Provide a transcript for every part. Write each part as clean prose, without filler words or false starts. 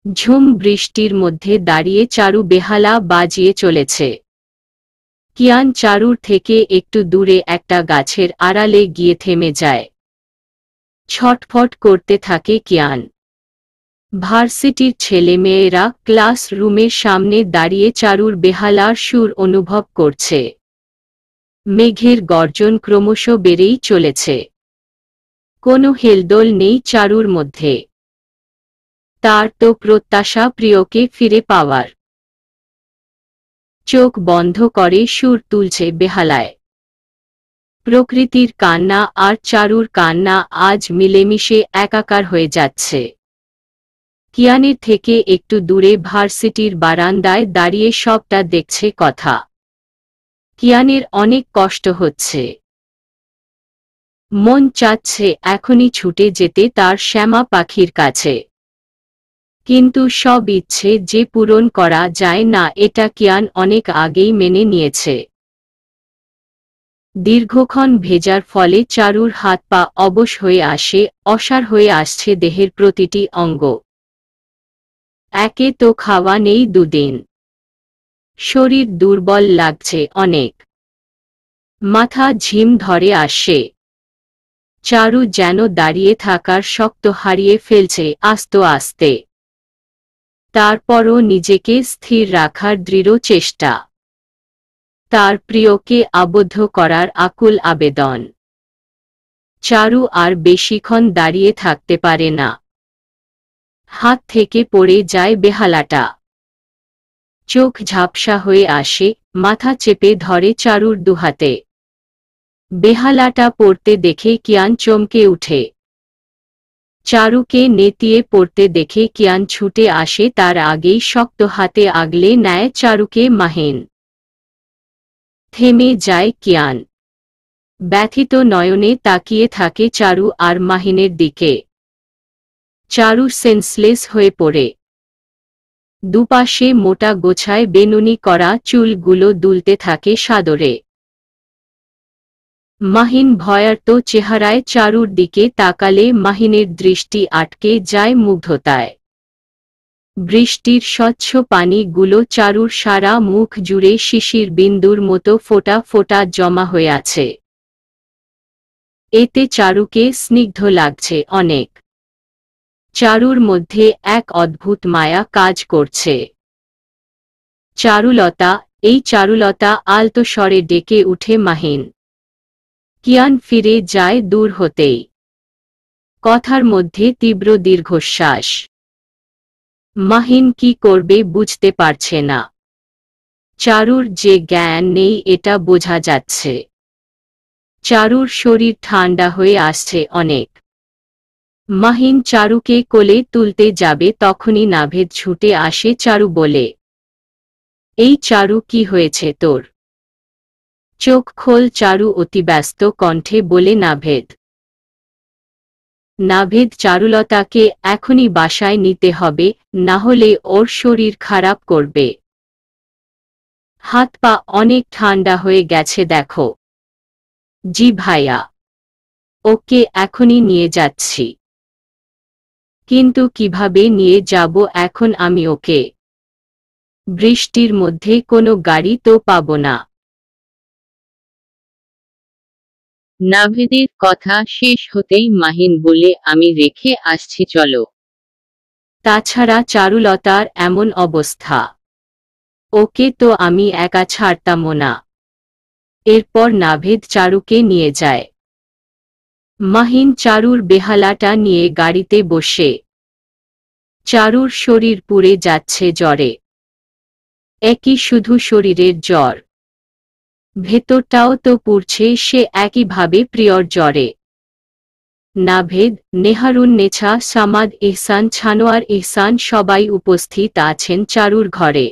ঝুম বৃষ্টির মধ্যে দাঁড়িয়ে চারু বেহালা বাজিয়ে চলেছে। কিয়ান চারুর থেকে একটু দূরে একটা গাছের আড়ালে গিয়ে থেমে যায়। ছটফট করতে থাকে কিয়ান। ভার্সিটির ছেলেমেয়েরা ক্লাস রুমের সামনে দাঁড়িয়ে চারুর বেহালার সুর অনুভব করছে। মেঘের গর্জন ক্রমশ বেড়েই চলেছে। কোনো হেলদোল নেই চারুর মধ্যে। তার তো প্রত্যাশা প্রিয়কে ফিরে পাওয়ার। চোখ বন্ধ করে সুর তুলছে বেহালায়। প্রকৃতির কান্না আর চারুর কান্না আজ মিলেমিশে একাকার হয়ে যাচ্ছে। কিয়ানের থেকে একটু দূরে ভার্সিটির বারান্দায় দাঁড়িয়ে সবটা দেখছে কথা। কিয়ানের অনেক কষ্ট হচ্ছে। মন চাচ্ছে এখনই ছুটে যেতে তার শ্যামা পাখির কাছে। কিন্তু সব ইচ্ছে যে পূরণ করা যায় না এটা কিয়ান অনেক আগেই মেনে নিয়েছে। দীর্ঘক্ষণ ভেজার ফলে চারুর হাত পা অবশ হয়ে আসে, অসাড় হয়ে আসছে দেহের প্রতিটি অঙ্গ। একে তো খাওয়া নেই দুদিন। শরীর দুর্বল লাগছে অনেক। মাথা ঝিম ধরে আসে। চারু যেন দাঁড়িয়ে থাকার শক্ত হারিয়ে ফেলছে আস্তে আস্তে। তারপরও নিজেকে স্থির রাখার দৃঢ় চেষ্টা। তার প্রিয়কে আবদ্ধ করার আকুল আবেদন। চারু আর বেশিক্ষণ দাঁড়িয়ে থাকতে পারে না। হাত থেকে পড়ে যায় বেহালাটা। চোখ ঝাপসা হয়ে আসে, মাথা চেপে ধরে চারুর দুহাতে। বেহালাটা পড়তে দেখে কিয়ান চমকে উঠে। চারুকে নেতিয়ে পড়তে দেখে কিয়ান ছুটে আসে, তার আগেই শক্ত হাতে আগলে নেয় চারুকে মাহিন। থেমে যায় কিয়ান। ব্যথিত নয়নে তাকিয়ে থাকে চারু আর মাহিনের দিকে। চারু সেন্সলেস হয়ে পড়ে। দুপাশে মোটা গোছায় বেনুনি করা চুলগুলো দুলতে থাকে সাদরে। মাহিন ভয়ার্ত চেহারায় চারুর দিকে তাকালে মাহিনের দৃষ্টি আটকে যায় মুগ্ধতায়। বৃষ্টির স্বচ্ছ পানিগুলো চারুর সারা মুখ জুড়ে শিশির বিন্দুর মতো ফোঁটা ফোঁটা জমা হয়ে আছে। এতে চারুকে স্নিগ্ধ লাগছে অনেক। চারুর মধ্যে এক অদ্ভুত মায়া কাজ করছে। চারুলতা, এই চারুলতা, আলতো স্বরে ডেকে উঠে মাহিন। কিয়ান ফিরে যায় দূর হতেই। কথার মধ্যে তীব্র দীর্ঘশ্বাস। মাহিন কি করবে বুঝতে পারছে না। চারুর যে জ্ঞান নেই এটা বোঝা যাচ্ছে। চারুর শরীর ঠান্ডা হয়ে আসছে অনেক। মাহিন চারুকে কোলে তুলতে যাবে তখনই নাভেদ ছুটে আসে চারু বলে, এই চারু, কি হয়েছে তোর? চোখ খোল চারু অতিব্যস্ত কণ্ঠে বলে নাভেদ। নাভেদ চারুলতাকে এখনই বাসায় নিতে হবে, না হলে ওর শরীর খারাপ করবে। হাত পা অনেক ঠান্ডা হয়ে গেছে দেখো। জি ভাইয়া, ওকে এখনই নিয়ে যাচ্ছি। কিন্তু কিভাবে নিয়ে যাব এখন আমি ওকে? বৃষ্টির মধ্যে কোনো গাড়ি তো পাবো না। নাভেদের কথা শেষ হতেই মাহিন বলে, আমি রেখে আসছি চলো। তাছাড়া চারুলতার এমন অবস্থা, ওকে তো আমি একা ছাড়তামও না। এরপর নাভেদ চারুকে নিয়ে যায়। মাহিন চারুর বেহালাটা নিয়ে গাড়িতে বসে। চারুর শরীর পুড়ে যাচ্ছে জ্বরে। একই শুধু শরীরের জ্বর, ভেতরটাও তো পুড়ছে সে একইভাবে প্রিয়র জ্বরে। নাভেদ, নেহারুন নেছা, সামাদ ইহসান, ছানোয়ার ইহসান সবাই উপস্থিত আছেন চারুর ঘরে।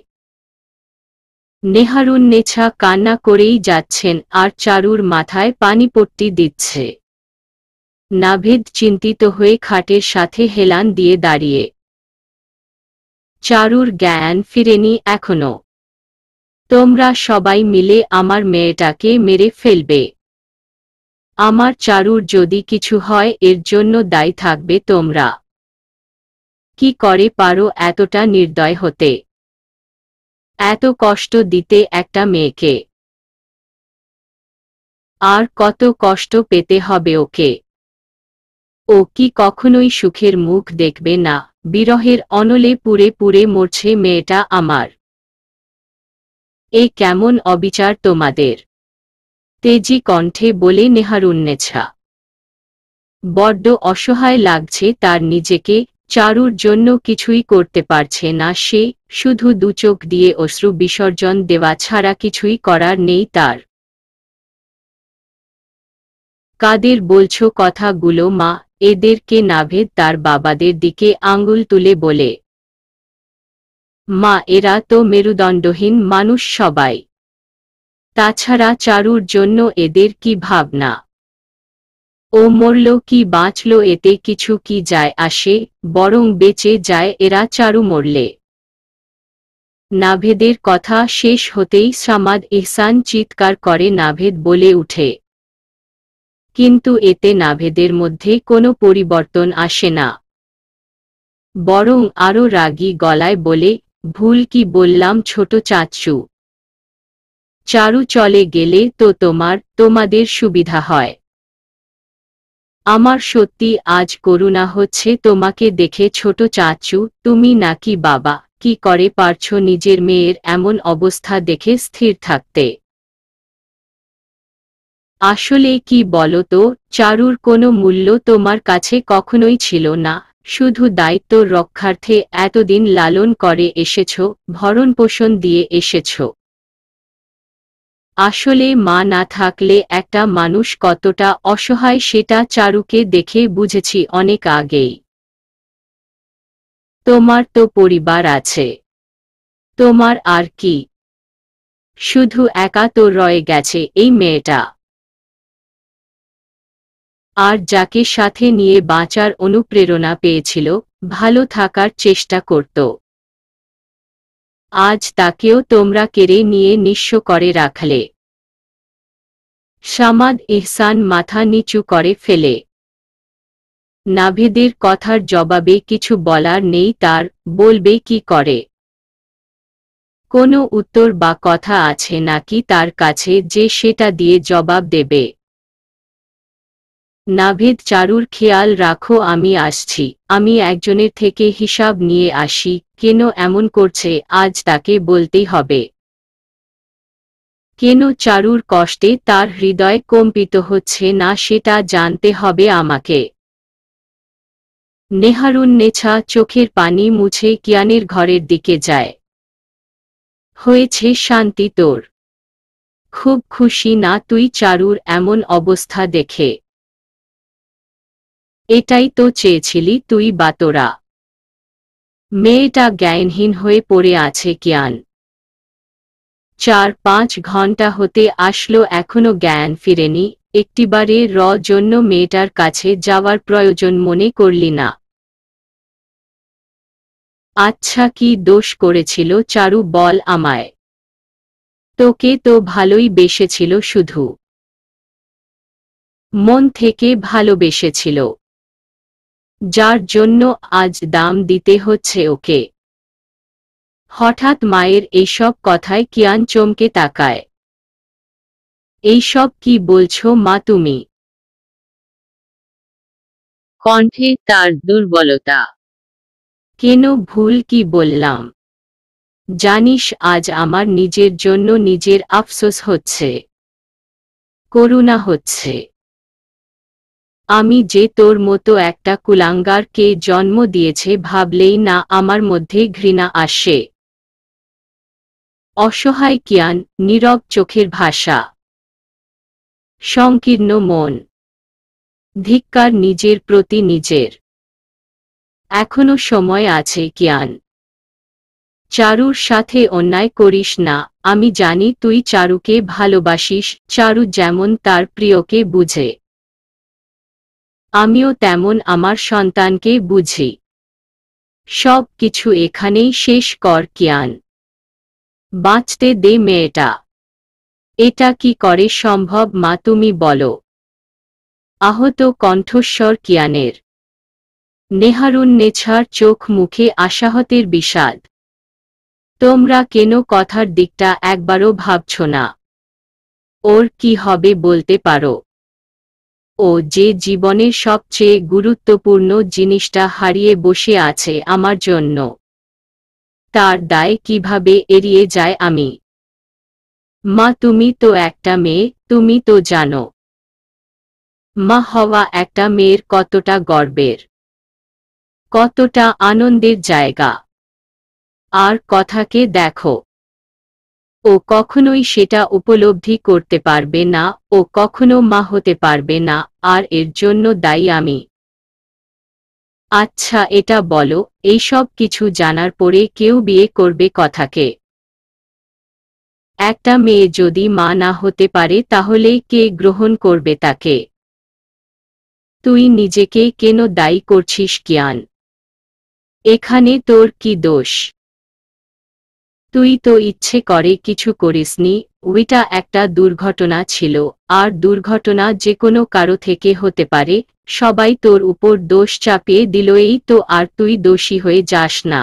নেহারুন নেছা কান্না করেই যাচ্ছেন আর চারুর মাথায় পানিপট্টি দিচ্ছে। নাভেদ চিন্তিত হয়ে খাটের সাথে হেলান দিয়ে দাঁড়িয়ে। চারুর জ্ঞান ফিরেনি এখনো। তোমরা সবাই মিলে আমার মেয়েটাকে মেরে ফেলবে। আমার চারুর যদি কিছু হয় এর জন্য দায়ী থাকবে তোমরা। কি করে পারো এতটা নির্দয় হতে? এত কষ্ট দিতে একটা মেয়েকে? আর কত কষ্ট পেতে হবে ওকে? ও কি কখনোই সুখের মুখ দেখবে না? বিরহের অনলে পুড়ে পুড়ে মরছে মেয়েটা আমার। এ কেমন অবিচার তোমাদের? তেজি কণ্ঠে বলে নেহারুন্নেছা। বড্ড অসহায় লাগছে তার নিজেকে। চারুর জন্য কিছুই করতে পারছে না সে, শুধু দুচোখ দিয়ে অশ্রু বিসর্জন দেওয়া ছাড়া কিছুই করার নেই তার। কাদের বলছো কথাগুলো মা? এদেরকে নাভেদ তার বাবাদের দিকে আঙুল তুলে বলে। মা, এরা তো মেরুদণ্ডহীন মানুষ সবাই। তাছাড়া চারুর জন্য এদের কি ভাবনা? ও মরল কি বাঁচল এতে কিছু কি যায় আসে, বরং বেঁচে যায় এরা চারু মরলে। নাভেদের কথা শেষ হতেই সামাদ ইহসান চিৎকার করে নাভেদ বলে উঠে। কিন্তু এতে নাভেদের মধ্যে কোনো পরিবর্তন আসে না, বরং আরো রাগী গলায় বলে, ভুল কি বললাম ছোট চাচ্চু? চারু চলে গেলে তো তোমাদের সুবিধা হয়। আমার সত্যি আজ করুণা হচ্ছে তোমাকে দেখে ছোট চাচ্চু। তুমি নাকি বাবা, কি করে পারছো নিজের মেয়ের এমন অবস্থা দেখে স্থির থাকতে? আসলে কি বলো তো, চারুর কোনো মূল্য তোমার কাছে কখনোই ছিল না। শুধু দায়িত্ব রক্ষার্থে এতদিন লালন করে এসেছ, ভরণপোষণ দিয়ে এসেছ। আসলে মা না থাকলে একটা মানুষ কতটা অসহায় সেটা চারুকে দেখে বুঝেছি অনেক আগেই। তোমার তো পরিবার আছে। তোমার আর কি? শুধু একা তো রয়ে গেছে এই মেয়েটা। আর যাকে সাথে নিয়ে বাঁচার অনুপ্রেরণা পেয়েছিল, ভালো থাকার চেষ্টা করত, আজ তাকেও তোমরা কেড়ে নিয়ে নিঃস্ব করে রাখলে। সামাদ ইহসান মাথা নিচু করে ফেলে। নাভেদের কথার জবাবে কিছু বলার নেই তার, বলবে কি করে? কোনো উত্তর বা কথা আছে নাকি তার কাছে যে সেটা দিয়ে জবাব দেবে? নাভেদ চারুর খেয়াল রাখো, আমি আসছি। আমি একজনের থেকে হিসাব নিয়ে আসি, কেন এমন করছে আজ তাকে বলতেই হবে। কেন চারুর কষ্টে তার হৃদয় কম্পিত হচ্ছে না সেটা জানতে হবে আমাকে। নেহারুন্নেছা চোখের পানি মুছে কিয়ানের ঘরের দিকে যায়। হয়েছে শান্তি তোর? খুব খুশি না তুই চারুর এমন অবস্থা দেখে? এটাই তো চেয়েছিলি তুই বা তোরা? মেয়েটা জ্ঞানহীন হয়ে পড়ে আছে কিয়ান। 4-5 ঘন্টা হতে আসলো এখনো জ্ঞান ফিরেনি। একটিবারে জন্য মেয়েটার কাছে যাওয়ার প্রয়োজন মনে করলি না? আচ্ছা কি দোষ করেছিল চারু বল আমায়? তোকে তো ভালোই বেসেছিল, শুধু মন থেকে ভালোবেসেছিল, যার জন্য আজ দাম দিতে হচ্ছে ওকে। হঠাৎ মায়ের এইসব কথায় কিয়ান চমকে তাকায়। এইসব কি বলছো মা তুমি? কণ্ঠে তার দুর্বলতা। কেন ভুল কি বললাম? জানিস আজ আমার নিজের জন্য নিজের আফসোস হচ্ছে, করুণা হচ্ছে। আমি যে তোর মতো একটা কুলাঙ্গারকে জন্ম দিয়েছে ভাবলেই না আমার মধ্যে ঘৃণা আসে। অসহায় কিয়ান, নীরব চোখের ভাষা, সংকীর্ণ মন, ধিক্কার নিজের প্রতি নিজের। এখনো সময় আছে কিয়ান। চারুর সাথে অন্যায় করিস না। আমি জানি তুই চারুকে ভালোবাসিস, চারু যেমন তার প্রিয়কে বুঝে, আমিও তেমন আমার সন্তানকে বুঝি। সব কিছু এখানেই শেষ কর কিয়ান। বাঁচতে দে মেয়েটা। এটা কি করে সম্ভব মা তুমি বলো? আহত কণ্ঠস্বর কিয়ানের। নেহারুন্নেছার চোখ মুখে আশাহতের বিষাদ। তোমরা কেন কথার দিকটা একবারও ভাবছ না? ওর কি হবে বলতে পারো? ও যে জীবনের সবচেয়ে গুরুত্বপূর্ণ জিনিসটা হারিয়ে বসে আছে আমার জন্য, তার দায় কিভাবে এড়িয়ে যায় আমি? মা, তুমি তো একটা মেয়ে, তুমি তো জানো মা হওয়া একটা মেয়ের কতটা গর্বের, কতটা আনন্দের জায়গা। আর কথাকে দেখো, ও কখনোই সেটা উপলব্ধি করতে পারবে না, ও কখনো মা হতে পারবে না, আর এর জন্য দায়ী আমি। আচ্ছা এটা বলো, এইসব কিছু জানার পরে কেউ বিয়ে করবে কথাকে? একটা মেয়ে যদি মা না হতে পারে তাহলে কে গ্রহণ করবে তাকে? তুই নিজেকে কেন দায়ী করছিস কিয়ান? এখানে তোর কি দোষ? তুই তো ইচ্ছে করে কিছু করিসনি, ওইটা একটা দুর্ঘটনা ছিল, আর দুর্ঘটনা যে কোনো কারো থেকে হতে পারে। সবাই তোর উপর দোষ চাপিয়ে দিল এই তো, আর তুই দোষী হয়ে যাস না।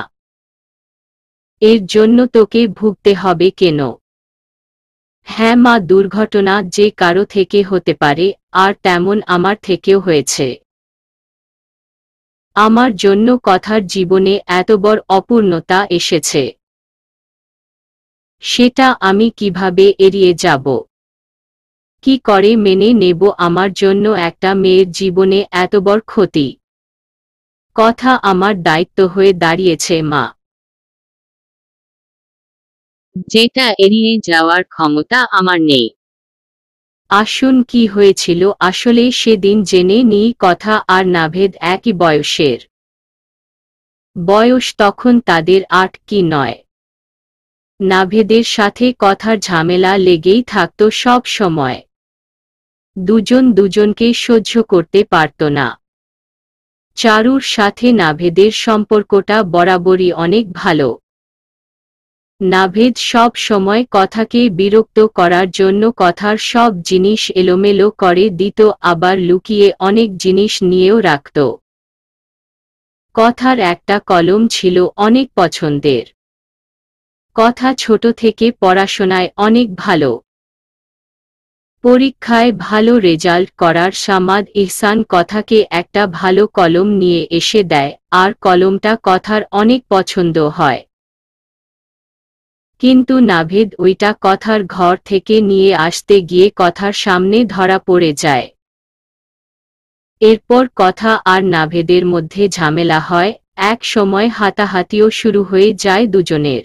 এর জন্য তোকে ভুগতে হবে কেন? হ্যাঁ মা, দুর্ঘটনা যে কারো থেকে হতে পারে, আর তেমন আমার থেকেও হয়েছে। আমার জন্য কথার জীবনে এত বড় অপূর্ণতা এসেছে, সেটা আমি কিভাবে এড়িয়ে যাব? কি করে মেনে নেব আমার জন্য একটা মেয়ের জীবনে এত বড় ক্ষতি? কথা আমার দায়িত্ব হয়ে দাঁড়িয়েছে মা, যেটা এড়িয়ে যাওয়ার ক্ষমতা আমার নেই। আসুন, কি হয়েছিল আসলে সেদিন জেনে নিই। কথা আর নাভেদ একই বয়সের। বয়স তখন তাদের ৮ কি ৯। নাভেদের সাথে কথার ঝামেলা লেগেই থাকত সব সময়। দুজন দুজনকে সহ্য করতে পারত না। চারুর সাথে নাভেদের সম্পর্কটা বরাবরই অনেক ভালো। নাভেদ সব সময় কথাকে বিরক্ত করার জন্য কথার সব জিনিস এলোমেলো করে দিত, আবার লুকিয়ে অনেক জিনিস নিয়েও রাখত। কথার একটা কলম ছিল অনেক পছন্দের। কথা ছোট থেকে পড়াশোনায় অনেক ভালো। পরীক্ষায় ভালো রেজাল্ট করার সামাদ ইহসান কথাকে একটা ভালো কলম নিয়ে এসে দেয়, আর কলমটা কথার অনেক পছন্দ হয়। কিন্তু নাভেদ ওইটা কথার ঘর থেকে নিয়ে আসতে গিয়ে কথার সামনে ধরা পড়ে যায়। এরপর কথা আর নাভেদের মধ্যে ঝামেলা হয়, এক সময় হাতাহাতিও শুরু হয়ে যায় দুজনের।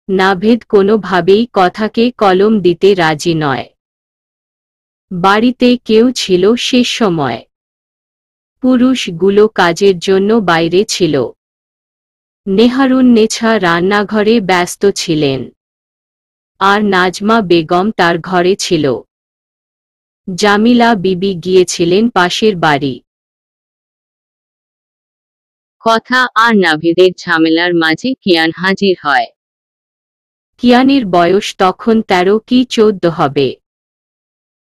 নাভেদ কোনোভাবেই কথাকে কলম দিতে রাজি নয়। বাড়িতে কেউ ছিল সে সময়? পুরুষগুলো কাজের জন্য বাইরে ছিল। নেহারুন্নেছা রান্নাঘরে ব্যস্ত ছিলেন, আর নাজমা বেগম তার ঘরে ছিল। জামিলা বিবি গিয়েছিলেন পাশের বাড়ি। কথা আর নাভেদের ঝামেলার মাঝে কিয়ান হাজির হয়। কিয়ানের বয়স তখন ১৩ কি ১৪ হবে।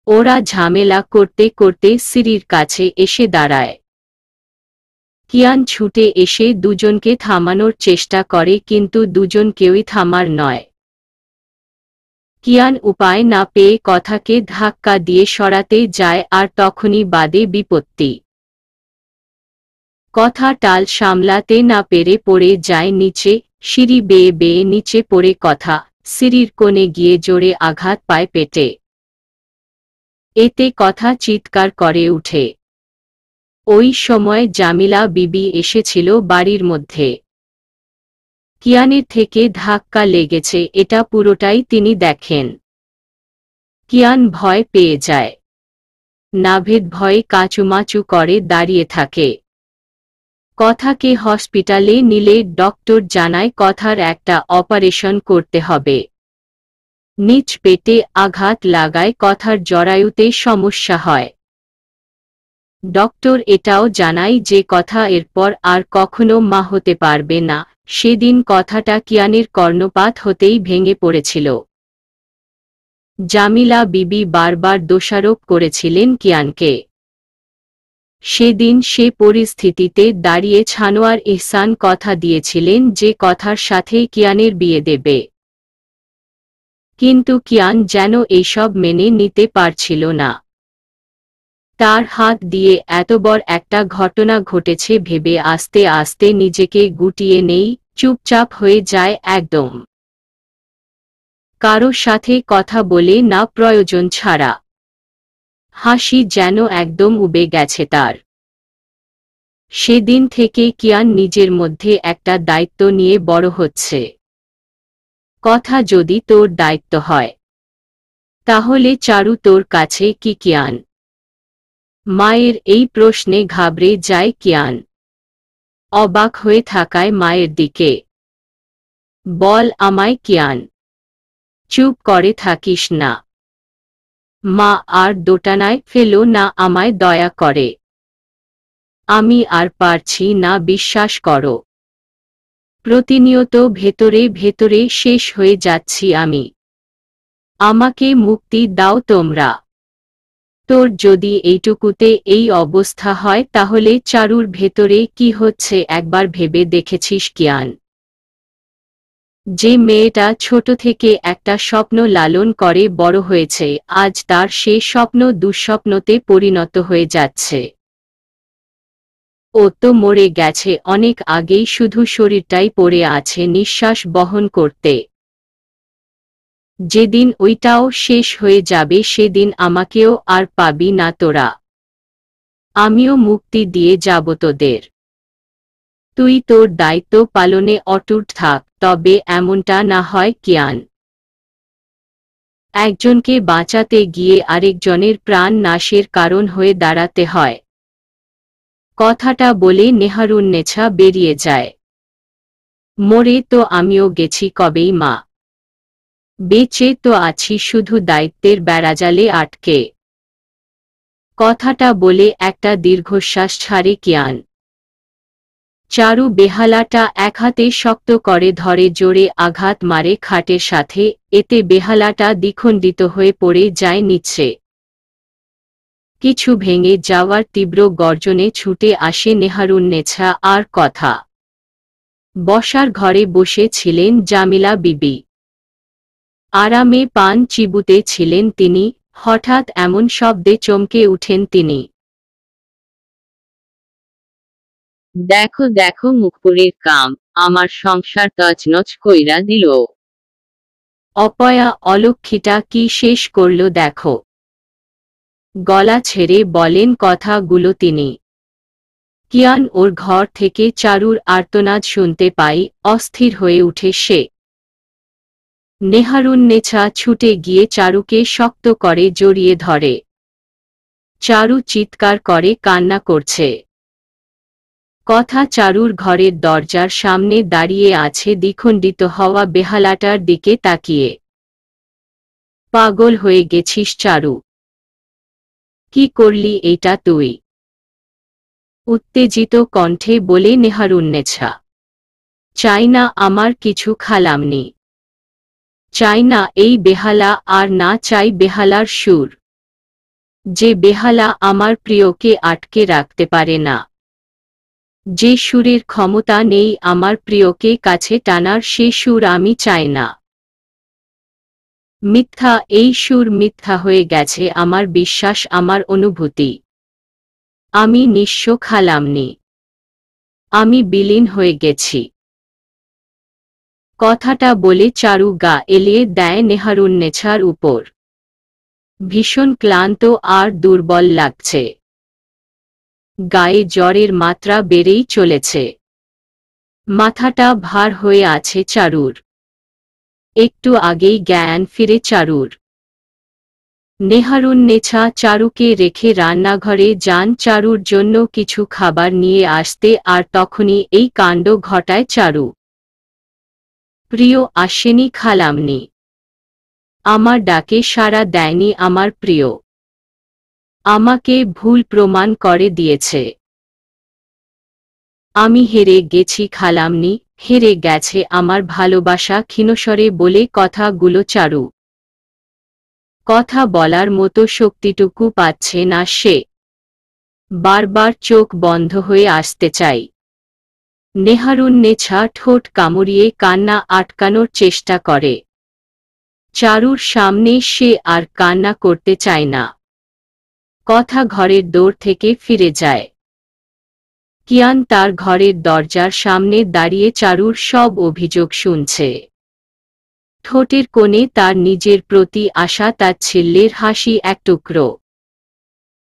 ওরা ঝামেলা করতে করতে সিঁড়ির কাছে এসে দাঁড়ায়। কিয়ান ছুটে এসে দুজনকে থামানোর চেষ্টা করে, কিন্তু দুজন কেউই থামার নয়। কিয়ান উপায় না পেয়ে কথাকে ধাক্কা দিয়ে সরাতে যায়, আর তখনই বাদে বিপত্তি। কথা টাল সামলাতে না পেরে পড়ে যায় নিচে। সিঁড়ি বেয়ে বেয়ে নিচে পড়ে কথা সিঁড়ির কোণে গিয়ে জোরে আঘাত পায় পেটে। এতে কথা চিৎকার করে উঠে। ওই সময় জামিলা বিবি এসেছিল বাড়ির মধ্যে। কিয়ানের থেকে ধাক্কা লেগেছে এটা পুরোটাই তিনি দেখেন। কিয়ান ভয় পেয়ে যায়। নাভেদ ভয়ে কাঁচুমাচু করে দাঁড়িয়ে থাকে। কথাকে হসপিটালে নিলে ডক্টর জানায় কথার একটা অপারেশন করতে হবে। নিচ পেটে আঘাত লাগায় কথার জরায়ুতে সমস্যা হয়। ডক্টর এটাও জানায় যে কথা এরপর আর কখনো মা হতে পারবে না। সেদিন কথাটা কিয়ানের কর্ণপাত হতেই ভেঙে পড়েছিল। জামিলা বিবি বারবার দোষারোপ করেছিলেন কিয়ানকে। সেদিন সে পরিস্থিতিতে দাঁড়িয়ে ছানোয়ার ইহসান কথা দিয়েছিলেন যে কথার সাথে কিয়ানের বিয়ে দেবে, কিন্তু কিয়ান যেন এইসব মেনে নিতে পারছিল না। তার হাত দিয়ে এত বড় একটা ঘটনা ঘটেছে ভেবে আস্তে আস্তে নিজেকে গুটিয়ে নেই, চুপচাপ হয়ে যায় একদম। কারো সাথে কথা বলে না প্রয়োজন ছাড়া। হাসি যেন একদম উবে গেছে তার। সেদিন থেকে কিয়ান নিজের মধ্যে একটা দায়িত্ব নিয়ে বড় হচ্ছে। কথা যদি তোর দায়িত্ব হয়, তাহলে চারু তোর কাছে কি কিয়ান? মায়ের এই প্রশ্নে ঘাবড়ে যায় কিয়ান। অবাক হয়ে থাকায় মায়ের দিকে। বল আমায় কিয়ান। চুপ করে থাকিস না। মা আর দোটানায় ফেলো না আমায় দয়া করে। আমি আর পারছি না বিশ্বাস করো। প্রতিনিয়ত ভেতরে ভেতরে শেষ হয়ে যাচ্ছি আমি। আমাকে মুক্তি দাও তোমরা। তোর যদি এইটুকুতে এই অবস্থা হয় তাহলে চারুর ভেতরে কি হচ্ছে একবার ভেবে দেখেছিস কিয়ান? যে মেয়েটা ছোট থেকে একটা স্বপ্ন লালন করে বড় হয়েছে, আজ তার সে স্বপ্ন দুঃস্বপ্নতে পরিণত হয়ে যাচ্ছে। ও তো মরে গেছে অনেক আগেই, শুধু শরীরটাই পড়ে আছে নিঃশ্বাস বহন করতে। যেদিন ওইটাও শেষ হয়ে যাবে সেদিন আমাকেও আর পাবি না তোরা। আমিও মুক্তি দিয়ে যাব তোদের। তুই তোর দায়িত্ব পালনে অটুট থাক, তবে এমনটা না হয় কিয়ান। একজনকে বাঁচাতে গিয়ে আরেকজনের প্রাণ নাশের কারণ হয়ে দাঁড়াতে হয়। কথাটা বলে নেহারুন্নেছা বেরিয়ে যায়। মরে তো আমিও গেছি কবেই মা। বেঁচে তো আছি শুধু দায়িত্বের বেড়াজালে আটকে। কথাটা বলে একটা দীর্ঘশ্বাস ছাড়ে কিয়ান। চারু বেহালাটা এক হাতে শক্ত করে ধরে, জোরে আঘাত মারে খাটের সাথে, এতে বেহালাটা দ্বিখণ্ডিত হয়ে পড়ে যায় নিচে। কিছু ভেঙে যাওয়ার তীব্র গর্জনে ছুটে আসে নেহারুন্নেছা আর কথা। বসার ঘরে বসে ছিলেন জামিলা বিবি। আরামে পান চিবুতে ছিলেন তিনি, হঠাৎ এমন শব্দে চমকে উঠেন তিনি। দেখো দেখো মুখপুরের কাম, আমার সংসার তছনছ কইরা দিল। অপয়া অলক্ষীটা কি শেষ করল দেখো। গলা ছেড়ে বলেন কথাগুলো তিনি। কিয়ান ওর ঘর থেকে চারুর আর্তনাদ শুনতে পাই, অস্থির হয়ে উঠে সে। নেহারুন্নেছা ছুটে গিয়ে চারুকে শক্ত করে জড়িয়ে ধরে। চারু চিৎকার করে কান্না করছে। কথা চারুর ঘরের দরজার সামনে দাঁড়িয়ে আছে দ্বিখণ্ডিত হওয়া বেহালাটার দিকে তাকিয়ে। পাগল হয়ে গেছিস চারু? কি করলি এটা তুই? উত্তেজিত কণ্ঠে বলে নেহারুন্নেছা। চাই না আমার কিছু খালামনি। চাই না এই বেহালা, আর না চাই বেহালার সুর। যে বেহালা আমার প্রিয়কে আটকে রাখতে পারে না, যে সুরের ক্ষমতা নেই আমার প্রিয়কে কাছে টানার, সে সুর আমি চাই না। মিথ্যা এই সুর, মিথ্যা হয়ে গেছে আমার বিশ্বাস, আমার অনুভূতি। আমি নিঃস্ব খালামনি। আমি বিলীন হয়ে গেছি। কথাটা বলে চারু গা এলিয়ে দেয় নেহারুন্নেছার উপর। ভীষণ ক্লান্ত আর দুর্বল লাগছে। গায়ে জ্বরের মাত্রা বেড়েই চলেছে। মাথাটা ভার হয়ে আছে চারুর। একটু আগেই জ্ঞান ফিরে চারুর। নেহারুন্নেছা চারুকে রেখে রান্নাঘরে যান চারুর জন্য কিছু খাবার নিয়ে আসতে, আর তখনই এই কাণ্ড ঘটায় চারু। প্রিয় আসেনি খালামনি। আমার ডাকে সাড়া দেয়নি আমার প্রিয়। আমাকে ভুল প্রমাণ করে দিয়েছে। আমি হেরে গেছি খালামনি, হেরে গেছে আমার ভালোবাসা, ক্ষীণস্বরে বলে কথাগুলো চারু। কথা বলার মতো শক্তিটুকু পাচ্ছে না সে। বারবার চোখ বন্ধ হয়ে আসতে চাই। নেহারুন্নেছা ঠোঁট কামড়িয়ে কান্না আটকানোর চেষ্টা করে। চারুর সামনে সে আর কান্না করতে চায় না। কথা ঘরের দৌড় থেকে ফিরে যায়। কিয়ান তার ঘরের দরজার সামনে দাঁড়িয়ে চারুর সব অভিযোগ শুনছে। ঠোঁটের কোণে তার নিজের প্রতি আশা তাচ্ছিল্যের হাসি এক টুকরো।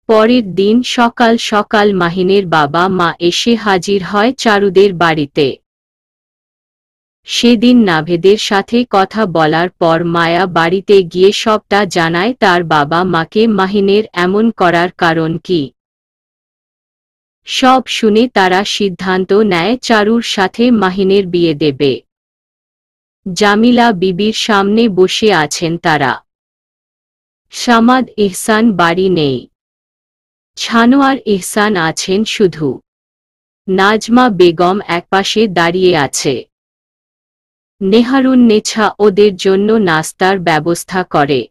পরের দিন সকাল সকাল মাহিনের বাবা মা এসে হাজির হয় চারুদের বাড়িতে। সেদিন নাভেদের সাথে কথা বলার পর মায়া বাড়িতে গিয়ে সবটা জানায় তার বাবা মাকে মাহিনের এমন করার কারণ কি। সব শুনে তারা সিদ্ধান্ত নেয় চারুর সাথে মাহিনের বিয়ে দেবে। জামিলা বিবির সামনে বসে আছেন তারা। সামাদ ইহসান বাড়ি নেই। ছানোয়ার ইহসান আছেন শুধু। নাজমা বেগম একপাশে দাঁড়িয়ে আছে। নেহারুন্নেছা ওদের জন্য নাস্তার ব্যবস্থা করে।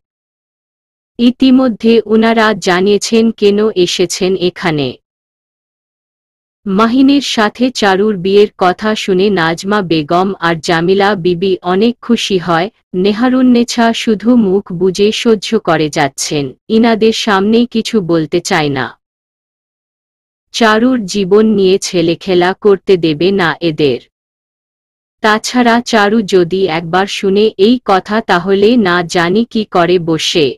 ইতিমধ্যে উনারা জানিয়েছেন কেন এসেছেন এখানে। মাহিনের সাথে চারুর বিয়ের কথা শুনে নাজমা বেগম আর জামিলা বিবি অনেক খুশি হয়। নেহারুন্নেছা শুধু মুখ বুজে সহ্য করে যাচ্ছেন, ইনাদের সামনে কিছু বলতে চায় না। চারুর জীবন নিয়ে ছেলেখেলা করতে দেবে না এদের। তাছাড়া চারু যদি একবার শুনে এই কথা তাহলে না জানি কি করে বসে।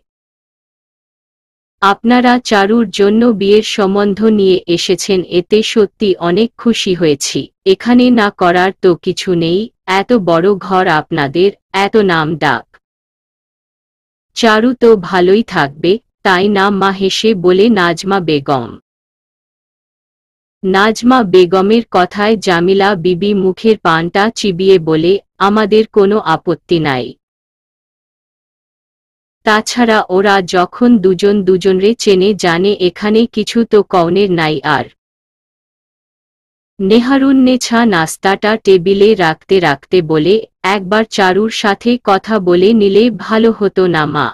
আপনারা চারুর জন্য বিয়ের সম্বন্ধ নিয়ে এসেছেন এতে সত্যি অনেক খুশি হয়েছি। এখানে না করার তো কিছু নেই, এত বড় ঘর আপনাদের, এত নাম ডাক। চারু তো ভালোই থাকবে, তাই না মা হেসে বলে নাজমা বেগম। নাজমা বেগমের কথায় জামিলা বিবি মুখের পানটা চিবিয়ে বলে, আমাদের কোনো আপত্তি নাই। তাছাড়া ওরা যখন দুজন দুজনরে চেনে জানে এখানে কিছু তো কওনের নাই আর। নেহারুন্নেছা নাস্তাটা টেবিলে রাখতে রাখতে বলে, একবার চারুর সাথে কথা বলে নিলে ভালো হতো না মা।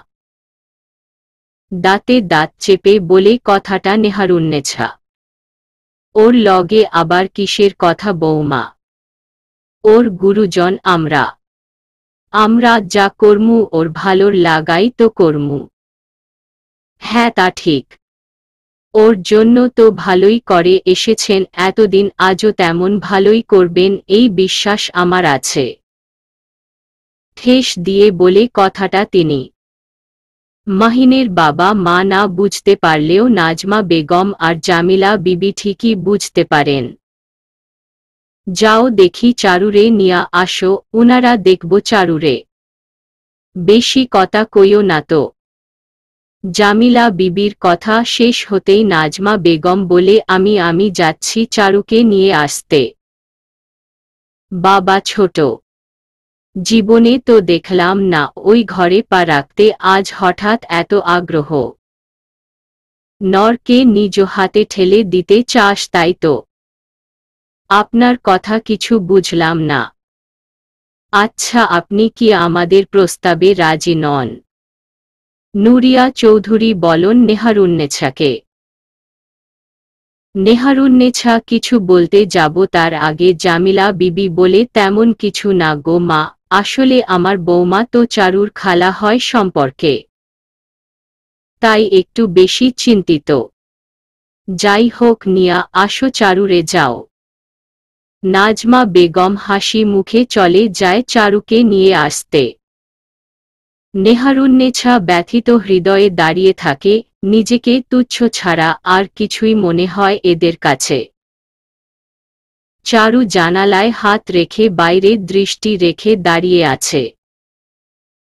দাঁতে দাঁত চেপে বলে কথাটা নেহারুন্নেছা। ওর লগে আবার কিসের কথা বৌমা? ওর গুরুজন আমরা। আমরা যা কর্মু ওর ভালোর লাগাই তো কর্মু। হ্যাঁ তা ঠিক। ওর জন্য তো ভালোই করে এসেছেন এতদিন, আজও তেমন ভালোই করবেন এই বিশ্বাস আমার আছে। ঠেস দিয়ে বলে কথাটা তিনি। মাহিনের বাবা মা না বুঝতে পারলেও নাজমা বেগম আর জামিলা বিবি ঠিকই বুঝতে পারেন। যাও দেখি চারুরে নিয়া আসো, উনারা দেখব চারুরে। বেশি কথা কইও না তো। জামিলা বিবির কথা শেষ হতেই নাজমা বেগম বলে, আমি যাচ্ছি চারুকে নিয়ে আসতে। বাবা ছোট জীবনে তো দেখলাম না ওই ঘরে পা রাখতে, আজ হঠাৎ এত আগ্রহ। নরকে নিজ হাতে ঠেলে দিতে চাস তাই তো? আপনার কথা কিছু বুঝলাম না। আচ্ছা আপনি কি আমাদের প্রস্তাবে রাজি নন? নুরিয়া চৌধুরী বলন নেহারুন্নেছাকে। নেহারুন্নেছা কিছু বলতে যাব তার আগে জামিলা বিবি বলে, তেমন কিছু না গো মা, আসলে আমার বৌমা তো চারুর খালা হয় সম্পর্কে, তাই একটু বেশি চিন্তিত। যাই হোক নিয়া আসো চারুরে যাও। নাজমা বেগম হাসি মুখে চলে যায় চারুকে নিয়ে আসতে। নেহারুন্নেছা ব্যথিত হৃদয়ে দাঁড়িয়ে থাকে, নিজেকে তুচ্ছ ছাড়া আর কিছুই মনে হয় এদের কাছে। চারু জানালায় হাত রেখে বাইরে দৃষ্টি রেখে দাঁড়িয়ে আছে।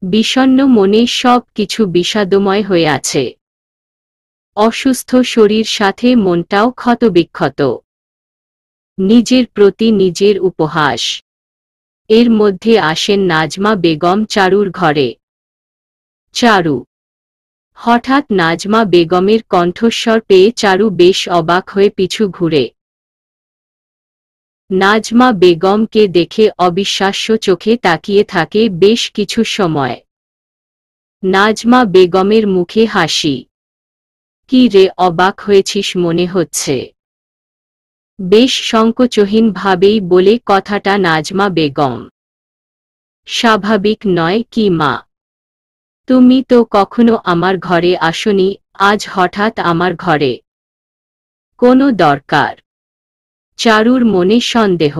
বিষণ্ণ মনে সব কিছু বিষাদময় হয়ে আছে। অসুস্থ শরীর সাথে মনটাও ক্ষতবিক্ষত। নিজের প্রতি নিজের উপহাস। এর মধ্যে আসেন নাজমা বেগম চারুর ঘরে। চারু। হঠাৎ নাজমা বেগমের কণ্ঠস্বর পেয়ে চারু বেশ অবাক হয়ে পিছু ঘুরে। নাজমা বেগমকে দেখে অবিশ্বাস্য চোখে তাকিয়ে থাকে বেশ কিছু সময়। নাজমা বেগমের মুখে হাসি। কি রে, অবাক হয়েছিস মনে হচ্ছে। বেশ সংকোচহীন ভাবেই বলে কথাটা নাজমা বেগম। স্বাভাবিক নয় কি মা? তুমি তো কখনো আমার ঘরে আসনি, আজ হঠাৎ আমার ঘরে? কোনো দরকার? চারুর মনে সন্দেহ।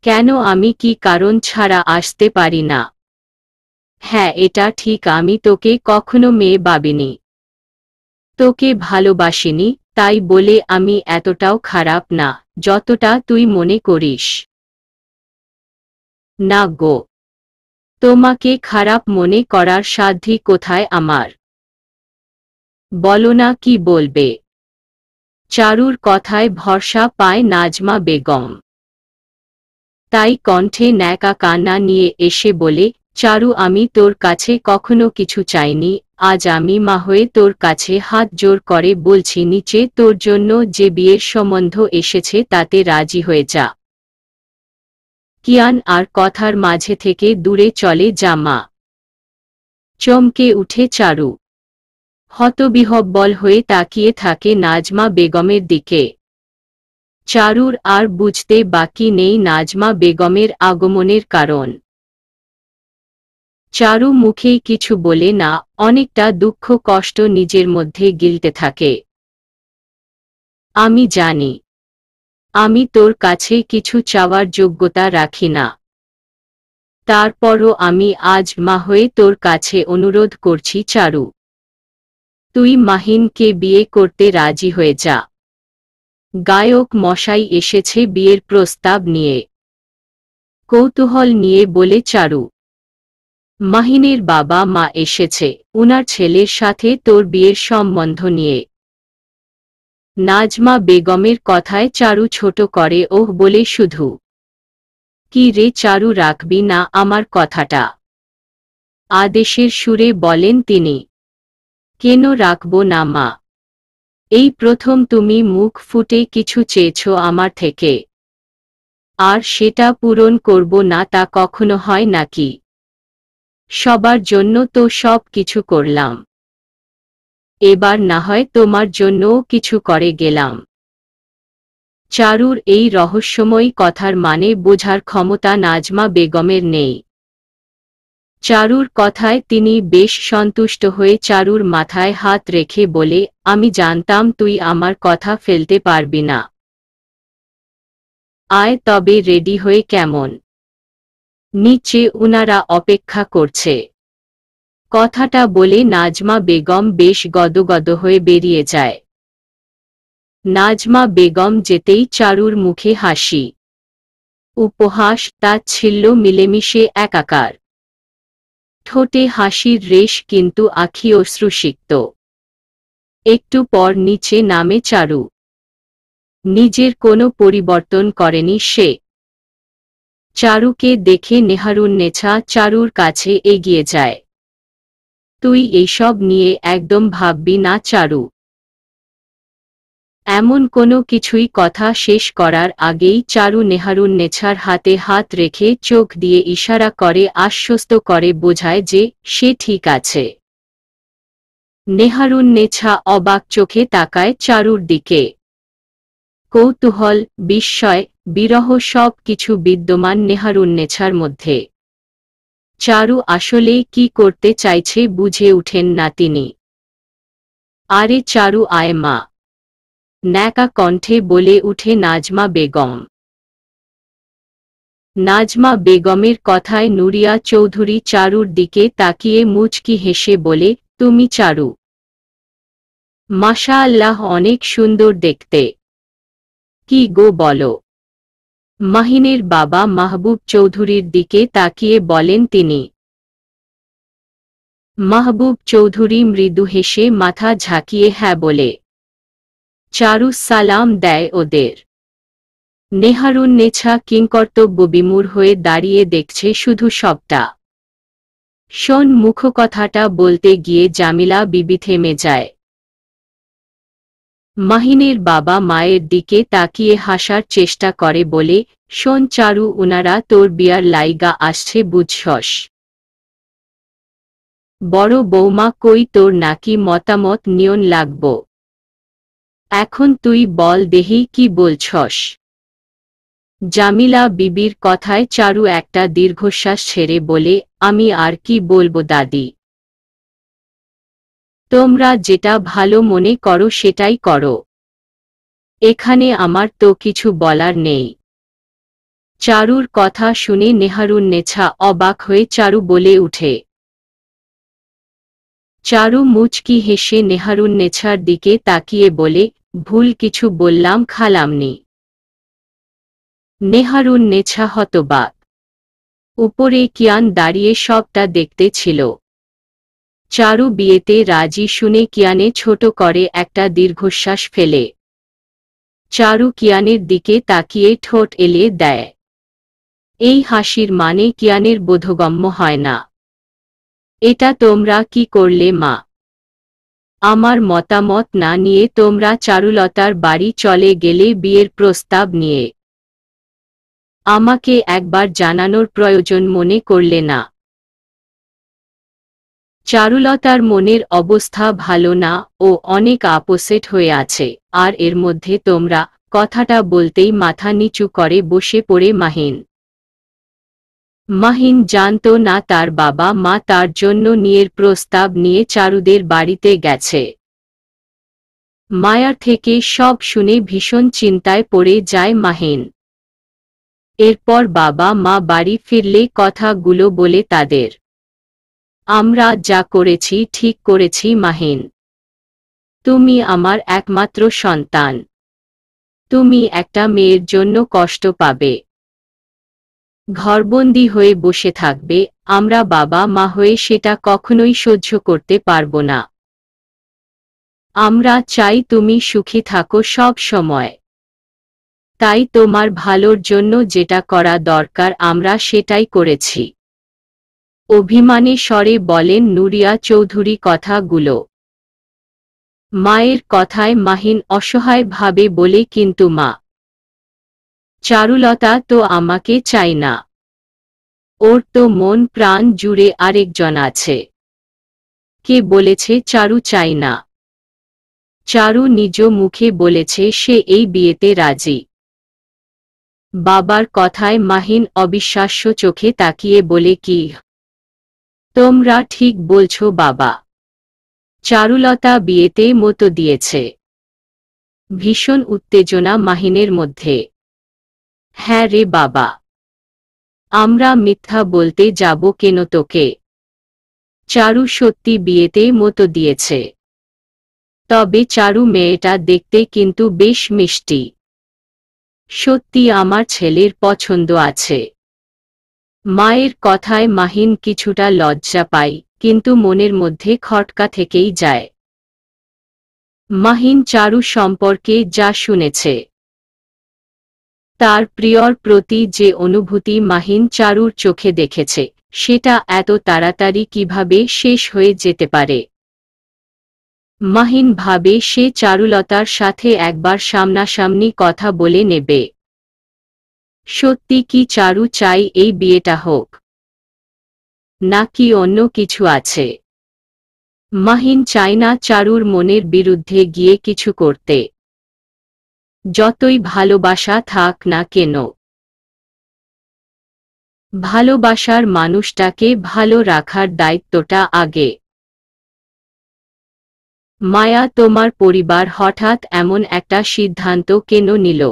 কেন, আমি কি কারণ ছাড়া আসতে পারি না? হ্যাঁ, এটা ঠিক, আমি তোকে কখনো মেয়ে ভাবিনি। তোকে ভালোবাসিনি, তাই বলে আমি এতটাও খারাপ না যতটা তুই মনে করিস। না গো, তোমাকে খারাপ মনে করার সাধ্যি কোথায় আমার? বলো না, কি বলবে? চারুর কথায় ভরসা পায় নাজমা বেগম। তাই কণ্ঠে ন্যাকা কান্না নিয়ে এসে বলে, চারু, আমি তোর কাছে কখনো কিছু চাইনি, আজ আমি মা হয়ে তোর কাছে হাত জোর করে বলছি, নিচে তোর জন্য যে বিয়ের সম্বন্ধ এসেছে তাতে রাজি হয়ে যা। কিয়ান আর কথার মাঝে থেকে দূরে চলে যা মা। চমকে উঠে চারু। হতবিহ্বল হয়ে তাকিয়ে থাকে নাজমা বেগমের দিকে। চারুর আর বুঝতে বাকি নেই নাজমা বেগমের আগমনের কারণ। চারু মুখেই কিছু বলে না, অনেকটা দুঃখ কষ্ট নিজের মধ্যে গিলতে থাকে। আমি জানি আমি তোর কাছে কিছু চাওয়ার যোগ্যতা রাখি না, তারপরও আমি আজ মা হয়ে তোর কাছে অনুরোধ করছি চারু, তুই মাহিনকে বিয়ে করতে রাজি হয়ে যা। গায়ক মশাই এসেছে বিয়ের প্রস্তাব নিয়ে। কৌতূহল নিয়ে বলে চারু। মাহিনের বাবা মা এসেছে উনার ছেলের সাথে তোর বিয়ের সম্বন্ধ নিয়ে। নাজমা বেগমের কথায় চারু ছোট করে ওহ বলে শুধু। কি রে চারু, রাখবি না আমার কথাটা? আদেশের সুরে বলেন তিনি। কেন রাখব না মা? এই প্রথম তুমি মুখ ফুটে কিছু চেয়েছ আমার থেকে, আর সেটা পূরণ করব না তা কখনো হয় নাকি? সবার জন্য তো সব কিছু করলাম, এবার না হয় তোমার জন্যও কিছু করে গেলাম। চারুর এই রহস্যময়ী কথার মানে বোঝার ক্ষমতা নাজমা বেগমের নেই। চারুর কথায় তিনি বেশ সন্তুষ্ট হয়ে চারুর মাথায় হাত রেখে বলে, আমি জানতাম তুই আমার কথা ফেলতে পারবি না। আয় তবে রেডি হয়ে কেমন? নিচে উনারা অপেক্ষা করছে। কথাটা বলে নাজমা বেগম বেশ গদগদ হয়ে বেরিয়ে যায়। নাজমা বেগম যেতেই চারুর মুখে হাসি, উপহাস, তাচ্ছিল্য মিলেমিশে একাকার। ঠোঁটে হাসির রেশ, কিন্তু আঁখি অশ্রুসিক্ত। একটু পর নিচে নামে চারু। নিজের কোনো পরিবর্তন করেনি সে। চারুকে দেখে নেহারুন্নেছা চারুর কাছে এগিয়ে যায়। তুই এইসব নিয়ে একদম ভাববি না চারু। এমন কোনো কিছুই কথা শেষ করার আগেই চারু নেহারুন্নেছার হাতে হাত রেখে চোখ দিয়ে ইশারা করে আশ্বস্ত করে বোঝায় যে সে ঠিক আছে। নেহারুন্নেছা অবাক চোখে তাকায় চারুর দিকে। কৌতূহল, বিস্ময়, বিরহ সব কিছু বিদ্যমান নেহারুন্নেছার মধ্যে। চারু আসলেই কি করতে চাইছে বুঝে উঠেন না তিনি। আরে চারু, আয় মা, ন্যাকা কণ্ঠে বলে উঠে নাজমা বেগম। নাজমা বেগমের কথায় নুরিয়া চৌধুরী চারুর দিকে তাকিয়ে মুচকি হেসে বলে, তুমি চারু? মাশাআল্লাহ, অনেক সুন্দর দেখতে। কি গো বলো? মাহিনের বাবা মাহবুব চৌধুরীর দিকে তাকিয়ে বলেন তিনি। মাহবুব চৌধুরী মৃদু হেসে মাথা ঝাঁকিয়ে হ্যাঁ বলে। চারু সালাম দেয় ওদের। নেহারুন্নেছা কিংকর্তব্যবিমূঢ় হয়ে দাঁড়িয়ে দেখছে শুধু সবটা। শোন, মুখকথাটা বলতে গিয়ে জামিলা বিবি থেমে যায়। মাহিনের বাবা মায়ের দিকে তাকিয়ে হাসার চেষ্টা করে বলে, শোন চারু, উনারা তোর বিয়ার লাইগা আসছে বুঝছস। বড় বৌমা, কই তোর নাকি মতামত নিয়ন লাগব? এখন তুই বল দেহি কি বলছস? জামিলা বিবির কথায় চারু একটা দীর্ঘশ্বাস ছেড়ে বলে, আমি আর কি বলবো দাদি। তোমরা যেটা ভালো মনে করো সেটাই করো, এখানে আমার তো কিছু বলার নেই। চারুর কথা শুনে নেহারুন্নেছা অবাক হয়ে চারু বলে উঠে। চারু মুচকি হেসে নেহারুন্নেছার দিকে তাকিয়ে বলে, ভুল কিছু বললাম খালামনি? নেহারুন্নেছা হতবাক। উপরে কিয়ান দাঁড়িয়ে সবটা দেখতে ছিল। চারু বিয়েতে রাজি শুনে কিয়ানে ছোট করে একটা দীর্ঘশ্বাস ফেলে। চারু কিয়ানের দিকে তাকিয়ে ঠোঁট এলিয়ে দেয়। এই হাসির মানে কিয়ানের বোধগম্য হয় না। এটা তোমরা কি করলে মা? আমার মতামত না নিয়ে তোমরা চারুলতার বাড়ি চলে গেলে বিয়ের প্রস্তাব নিয়ে। আমাকে একবার জানানোর প্রয়োজন মনে করলে না? চারুলতার মনের অবস্থা ভালো না, ও অনেক আপসেট হয়ে আছে, আর এর মধ্যে তোমরা কথাটা বলতেই মাথা নিচু করে বসে পড়ে মাহিন। মাহিন জানতো না তার বাবা মা তার জন্য বিয়ের প্রস্তাব নিয়ে চারুদের বাড়িতে গেছে। মায়ার থেকে সব শুনে ভীষণ চিন্তায় পড়ে যায় মাহিন। এরপর বাবা মা বাড়ি ফিরলে কথাগুলো বলে তাদের, আমরা যা করেছি ঠিক করেছি মাহিন। তুমি আমার একমাত্র সন্তান। তুমি একটা মেয়ের জন্য কষ্ট পাবে, ঘরবন্দি হয়ে বসে থাকবে, আমরা বাবা মা হয়ে সেটা কখনোই সহ্য করতে পারবো না। আমরা চাই তুমি সুখী থাকো সব সময়। তাই তোমার ভালোর জন্য যেটা করা দরকার আমরা সেটাই করেছি। অভিমানী স্বরে বলেন নুরিয়া চৌধুরী কথাগুলো। মায়ের কথায় মাহিন অসহায় ভাবে বলে, কিন্তু মা, চারুলতা তো আমাকে চাই না। ওর তো মন প্রাণ জুড়ে আরেকজন আছে। কে বলেছে চারু চাই না? চারু নিজ মুখে বলেছে সে এই বিয়েতে রাজি। বাবার কথায় মাহিন অবিশ্বাস্য চোখে তাকিয়ে বলে, কি তোমরা ঠিক বলছো বাবা? চারুলতা বিয়েতে মত দিয়েছে? ভীষণ উত্তেজনা মাহিনের মধ্যে। হ্যাঁ রে বাবা। আমরা মিথ্যা বলতে যাব কেন তোকে? চারু সত্যি বিয়েতে মত দিয়েছে। তবে চারু মেয়েটা দেখতে কিন্তু বেশ মিষ্টি। সত্যি আমার ছেলের পছন্দ আছে। মায়ের কথায় মাহিন কিছুটা লজ্জা পায়, কিন্তু মনের মধ্যে খটকা থেকেই যায়। মাহিন চারু সম্পর্কে যা শুনেছে, তার প্রিয়র প্রতি যে অনুভূতি মাহিন চারুর চোখে দেখেছে, সেটা এত তাড়াতাড়ি কিভাবে শেষ হয়ে যেতে পারে? মাহিন ভাবে সে চারুলতার সাথে একবার সামনাসামনি কথা বলে নেবে। সত্যি কি চারু চাই এই বিয়েটা হোক, নাকি অন্য কিছু আছে? মাহিন চায় না চারুর মনের বিরুদ্ধে গিয়ে কিছু করতে। যতই ভালোবাসা থাক না কেন, ভালোবাসার মানুষটাকে ভালো রাখার দায়িত্বটা আগে। মায়া, তোমার পরিবার হঠাৎ এমন একটা সিদ্ধান্ত কেন নিল?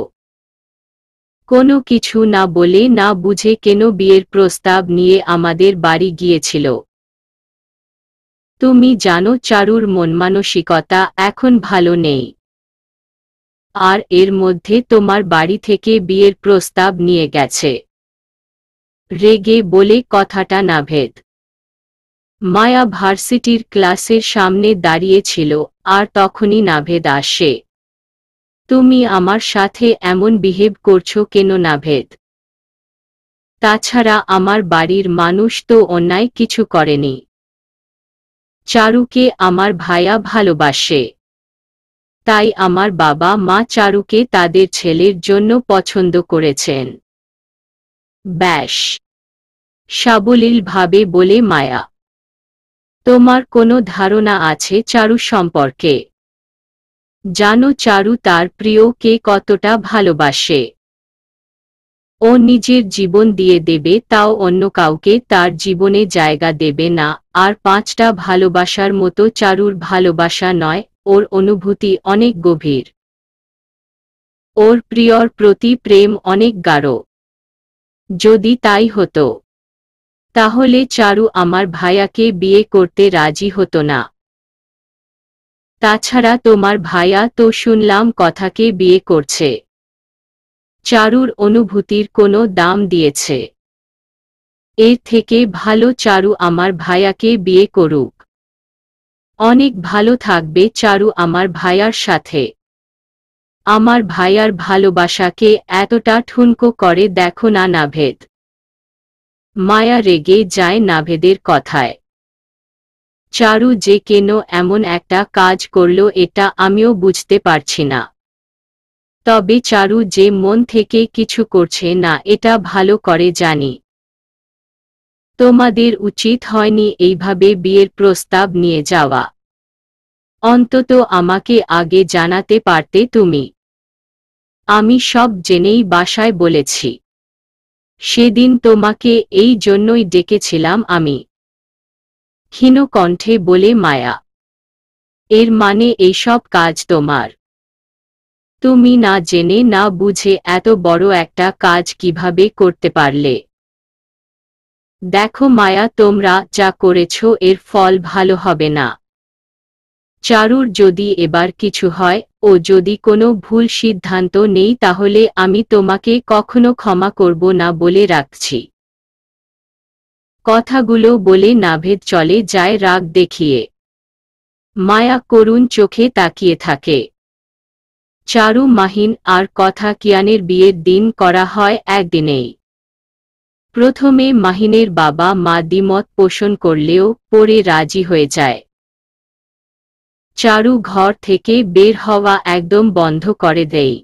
কোনো কিছু না বলে না বুঝে কেন বিয়ের প্রস্তাব নিয়ে আমাদের বাড়ি গিয়েছিল? তুমি জানো চারুর মন মানসিকতা এখন ভালো নেই। আর এর মধ্যে তোমার বাড়ি থেকে বিয়ের প্রস্তাব নিয়ে গেছে। রেগে বলে কথাটা নাভেদ। মায়া ভার্সিটির ক্লাসের সামনে দাঁড়িয়ে ছিল, আর তখনই নাভেদ আসে। তুমি আমার সাথে এমন বিহেভ করছো কেন নাভেদ? তাছাড়া আমার বাড়ির মানুষ তো অন্যায় কিছু করেনি। চারুকে আমার ভাইয়া ভালোবাসে। তাই আমার বাবা মা চারুকে তাদের ছেলের জন্য পছন্দ করেছেন। ব্যাস, সাবলীলভাবে বলে মায়া। তোমার কোনো ধারণা আছে চারু সম্পর্কে? জানো চারু তার প্রিয়কে কতটা ভালোবাসে? ও নিজের জীবন দিয়ে দেবে, তাও অন্য কাউকে তার জীবনে জায়গা দেবে না। আর 5টা ভালোবাসার মতো চারুর ভালোবাসা নয়, ওর অনুভূতি অনেক গভীর। ওর প্রিয়র প্রতি প্রেম অনেক গাঢ়। যদি তাই হতো, তাহলে চারু আমার ভাইয়াকে বিয়ে করতে রাজি হতো না। তাছাড়া তোমার ভাইয়া তো শুনলাম কথাকে বিয়ে করছে। চারুর অনুভূতির কোনো দাম দিয়েছে। এর থেকে ভালো চারু আমার ভাইয়াকে বিয়ে করুক। অনেক ভালো থাকবে চারু আমার ভাইয়ার সাথে। আমার ভাইয়ার ভালোবাসাকে এতটা ঠুনকো করে দেখো না নাভেদ। মায়া রেগে যায় নাভেদের কথায়। চারু যে কেন এমন একটা কাজ করল এটা আমিও বুঝতে পারছি না। তবে চারু যে মন থেকে কিছু করছে না এটা ভালো করে জানি। তোমাদের উচিত হয়নি এইভাবে বিয়ের প্রস্তাব নিয়ে যাওয়া। অন্তত আমাকে আগে জানাতে পারতে তুমি। আমি সব জেনেই বাসায় বলেছি। সেদিন তোমাকে এই জন্যই ডেকেছিলাম আমি। ক্ষীণ কণ্ঠে বলে মায়া। এর মানে এইসব কাজ তোমার? তুমি না জেনে না বুঝে এত বড় একটা কাজ কিভাবে করতে পারলে? দেখো মায়া, তোমরা যা করেছ এর ফল ভালো হবে না। চারুর যদি এবার কিছু হয়, ও যদি কোনো ভুল সিদ্ধান্ত নেই, তাহলে আমি তোমাকে কখনো ক্ষমা করব না বলে রাখছি। কথাগুলো বলে নাভেদ চলে যায় রাগ দেখিয়ে। মায়া করুণ চোখে তাকিয়ে থাকে। চারু মাহিন আর কথা কিয়ানের বিয়ের দিন করা হয় একদিনেই। প্রথমে মাহিনের বাবা মা দ্বিমত পোষণ করলেও পরে রাজি হয়ে যায়। চারু ঘর থেকে বের হওয়া একদম বন্ধ করে দেয়।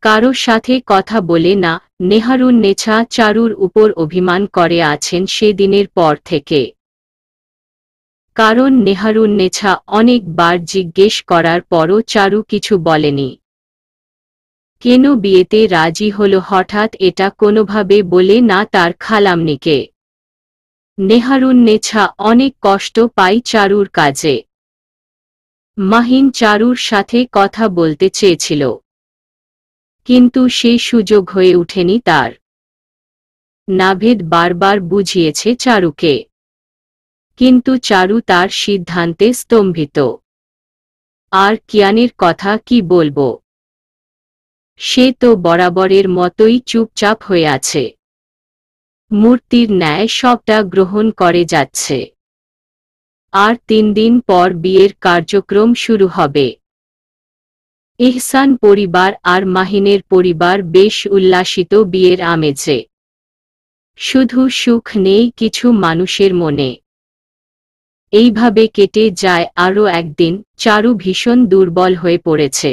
কারো সাথে কথা বলে না। নেহারুন্নেছা চারুর উপর অভিমান করে আছেন সেদিনের পর থেকে। কারণ নেহারুন্নেছা অনেকবার জিজ্ঞেস করার পরও চারু কিছু বলেনি। কেন বিয়েতে রাজি হলো হঠাৎ এটা কোনোভাবে বলে না তার খালামণিকে। নেহারুন্নেছা অনেক কষ্ট পায় চারুর কাজে। মাহিন চারুর সাথে কথা বলতে চেয়েছিল, কিন্তু সেই সুযোগ হয়ে ওঠেনি তার। নাভেদ বারবার বুঝিয়েছে চারুকে, কিন্তু চারু তার সিদ্ধান্তে স্তম্ভিত। আর কিয়ানের কথা কি বলবো? সে তো বরাবরের মতোই চুপচাপ হয়ে আছে। মূর্তির ন্যায় সবটা গ্রহণ করে যাচ্ছে। আর 3 দিন পর বিয়ের কার্যক্রম শুরু হবে। ইহসান পরিবার আর মাহিনের পরিবার বেশ উল্লাসিত বিয়ের আমেজে। শুধু সুখ নেই কিছু মানুষের মনে। এইভাবে কেটে যায় আরও একদিন। চারু ভীষণ দুর্বল হয়ে পড়েছে।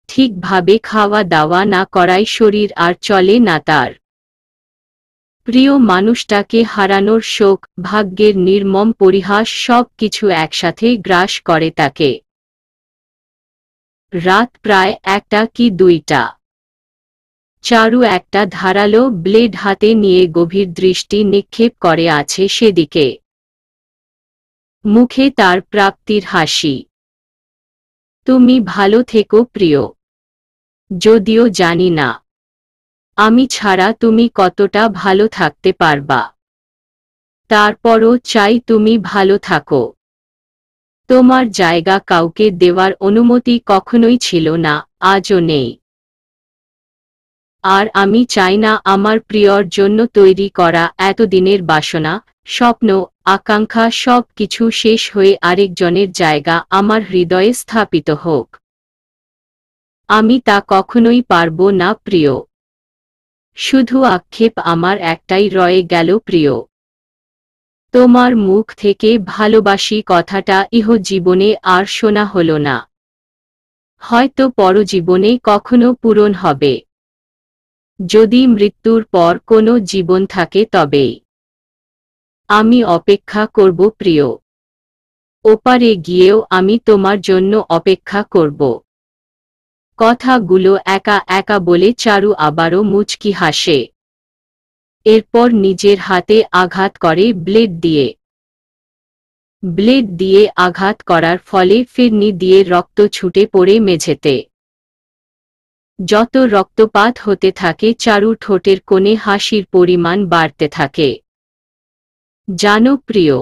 ঠিকভাবে খাওয়া দাওয়া না করায় শরীর আর চলে না তার। প্রিয় মানুষটাকে হারানোর শোক, ভাগ্যের নির্মম পরিহাস সব কিছু একসাথে গ্রাস করে তাকে। রাত প্রায় 1টা কি 2টা। চারু একটা ধারালো ব্লেড হাতে নিয়ে গভীর দৃষ্টি নিক্ষেপ করে আছে সেদিকে। মুখে তার প্রাপ্তির হাসি। তুমি ভালো থেকো প্রিয়। যদিও জানি না আমি ছাড়া তুমি কতটা ভালো থাকতে পারবা। তারপরও চাই তুমি ভালো থাকো। তোমার জায়গা কাউকে দেওয়ার অনুমতি কখনোই ছিল না, আজও নেই। আর আমি চাই না আমার প্রিয়র জন্য তৈরি করা এতদিনের বাসনা, স্বপ্ন, আকাঙ্ক্ষা সব কিছু শেষ হয়ে আরেকজনের জায়গা আমার হৃদয়ে স্থাপিত হোক। আমি তা কখনোই পারব না প্রিয়। শুধু আক্ষেপ আমার একটাই রয়ে গেল প্রিয়। তোমার মুখ থেকে ভালোবাসি কথাটা ইহজীবনে আর শোনা হলো না। হয়তো পরজীবনে কখনো পূরণ হবে। যদি মৃত্যুর পর কোনো জীবন থাকে তবেই। আমি অপেক্ষা করব প্রিয়। ওপারে গিয়েও আমি তোমার জন্য অপেক্ষা করব। কথাগুলো একা একা বলে চারু আবারও মুচকি হাসে। এরপর নিজের হাতে আঘাত করে ব্লেড দিয়ে আঘাত করার ফলে ফিরনি দিয়ে রক্ত ছুটে পড়ে মেঝেতে। যত রক্তপাত হতে থাকে চারু ঠোঁটের কোণে হাসির পরিমাণ বাড়তে থাকে। জানো প্রিয়,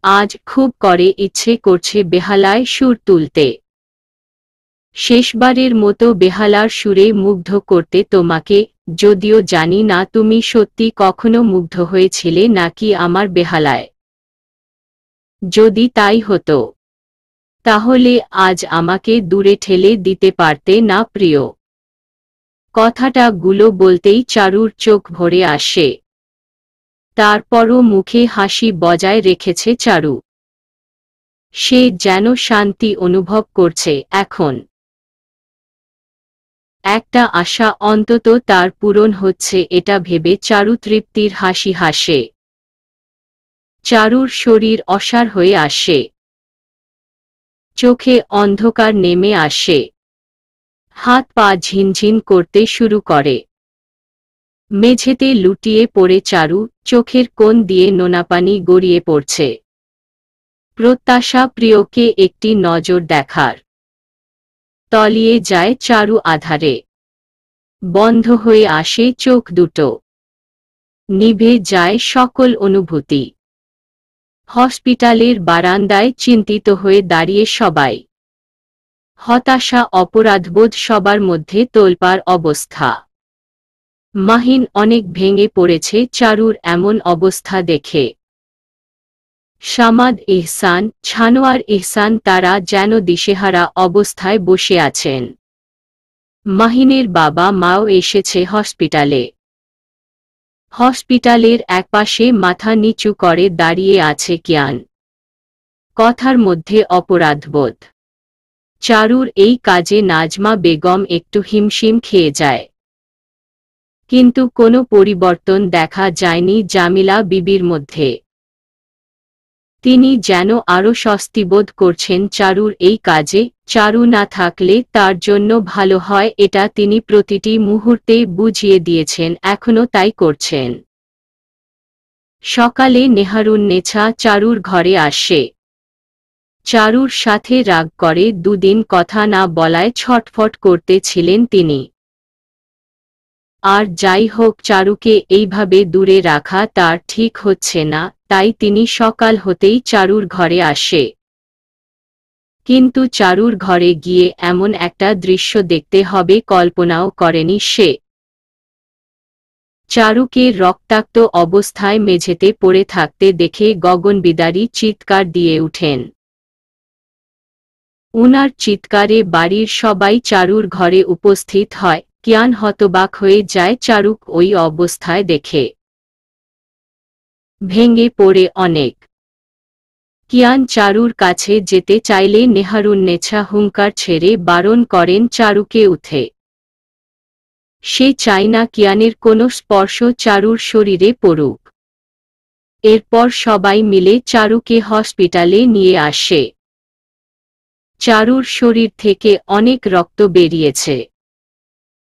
আজ খুব করে ইচ্ছে করছে বেহালায় সুর তুলতে। শেষবারের মতো বেহালার সুরে মুগ্ধ করতে তোমাকে, যদিও জানি না তুমি সত্যি কখনো মুগ্ধ হয়েছিলে নাকি আমার বেহালায়। যদি তাই হতো, তাহলে আজ আমাকে দূরে ঠেলে দিতে পারতে না প্রিয়। কথাটা গুলো বলতেই চারুর চোখ ভরে আসে। তারপরও মুখে হাসি বজায় রেখেছে চারু। সে যেন শান্তি অনুভব করছে এখন। একটা আশা অন্তত তার পূরণ হচ্ছে এটা ভেবে চারু তৃপ্তির হাসি হাসে। চারুর শরীর অসাড় হয়ে আসে। চোখে অন্ধকার নেমে আসে। হাত পা ঝিনঝিন করতে শুরু করে। মেঝেতে লুটিয়ে পড়ে চারু, চোখের কোণ দিয়ে নোনাপানি গড়িয়ে পড়ছে। প্রত্যাশা প্রিয়কে একটি নজর দেখার। তলিয়ে যায় চারু আধারে। বন্ধ হয়ে আসে চোখ দুটো। নিভে যায় সকল অনুভূতি। হসপিটালের বারান্দায় চিন্তিত হয়ে দাঁড়িয়ে সবাই। হতাশা অপরাধবোধ সবার মধ্যে তোলপাড় অবস্থা। মাহিন অনেক ভেঙে পড়েছে চারুর এমন অবস্থা দেখে। সামাদ ইহসান, ছানোয়ার ইহসান তারা যেন দিশেহারা অবস্থায় বসে আছেন। মাহিনের বাবা মাও এসেছে হসপিটালে। হসপিটালের একপাশে মাথা নিচু করে দাঁড়িয়ে আছে কিয়ান। কথার মধ্যে অপরাধবোধ। চারুর এই কাজে নাজমা বেগম একটু হিমশিম খেয়ে যায়। কিন্তু কোনো পরিবর্তন দেখা যায়নি জামিলা বিবির মধ্যে। তিনি যেন আরও স্বস্তিবোধ করছেন চারুর এই কাজে। চারু না থাকলে তার জন্য ভালো হয় এটা তিনি প্রতিটি মুহূর্তে বুঝিয়ে দিয়েছেন, এখনও তাই করছেন। সকালে নেহারুন্নেছা চারুর ঘরে আসে। চারুর সাথে রাগ করে দুদিন কথা না বলায় ছটফট করতেছিলেন তিনি। আর যাই হোক, চারুকে এইভাবে দূরে রাখা তার ঠিক হচ্ছে না, তাই তিনি সকাল হতেই চারুর ঘরে আসে। কিন্তু চারুর ঘরে গিয়ে এমন একটা দৃশ্য দেখতে হবে কল্পনাও করেনি সে। চারুকে রক্তাক্ত অবস্থায় মেঝেতে পড়ে থাকতে দেখে গগনবিদারী চিৎকার দিয়ে উঠেন। উনার চিৎকারে বাড়ির সবাই চারুর ঘরে উপস্থিত হয়। কিয়ান হতবাক হয়ে যায় চারুক ওই অবস্থায় দেখে। ভেঙে পড়ে অনেক। কিয়ান চারুর কাছে যেতে চাইলে নেহারুন্নেছা হুঙ্কার ছেড়ে বারণ করেন চারুকে উঠে। সে চায় না কিয়ানের কোনো স্পর্শ চারুর শরীরে পড়ুক। এরপর সবাই মিলে চারুকে হসপিটালে নিয়ে আসে। চারুর শরীর থেকে অনেক রক্ত বেরিয়েছে।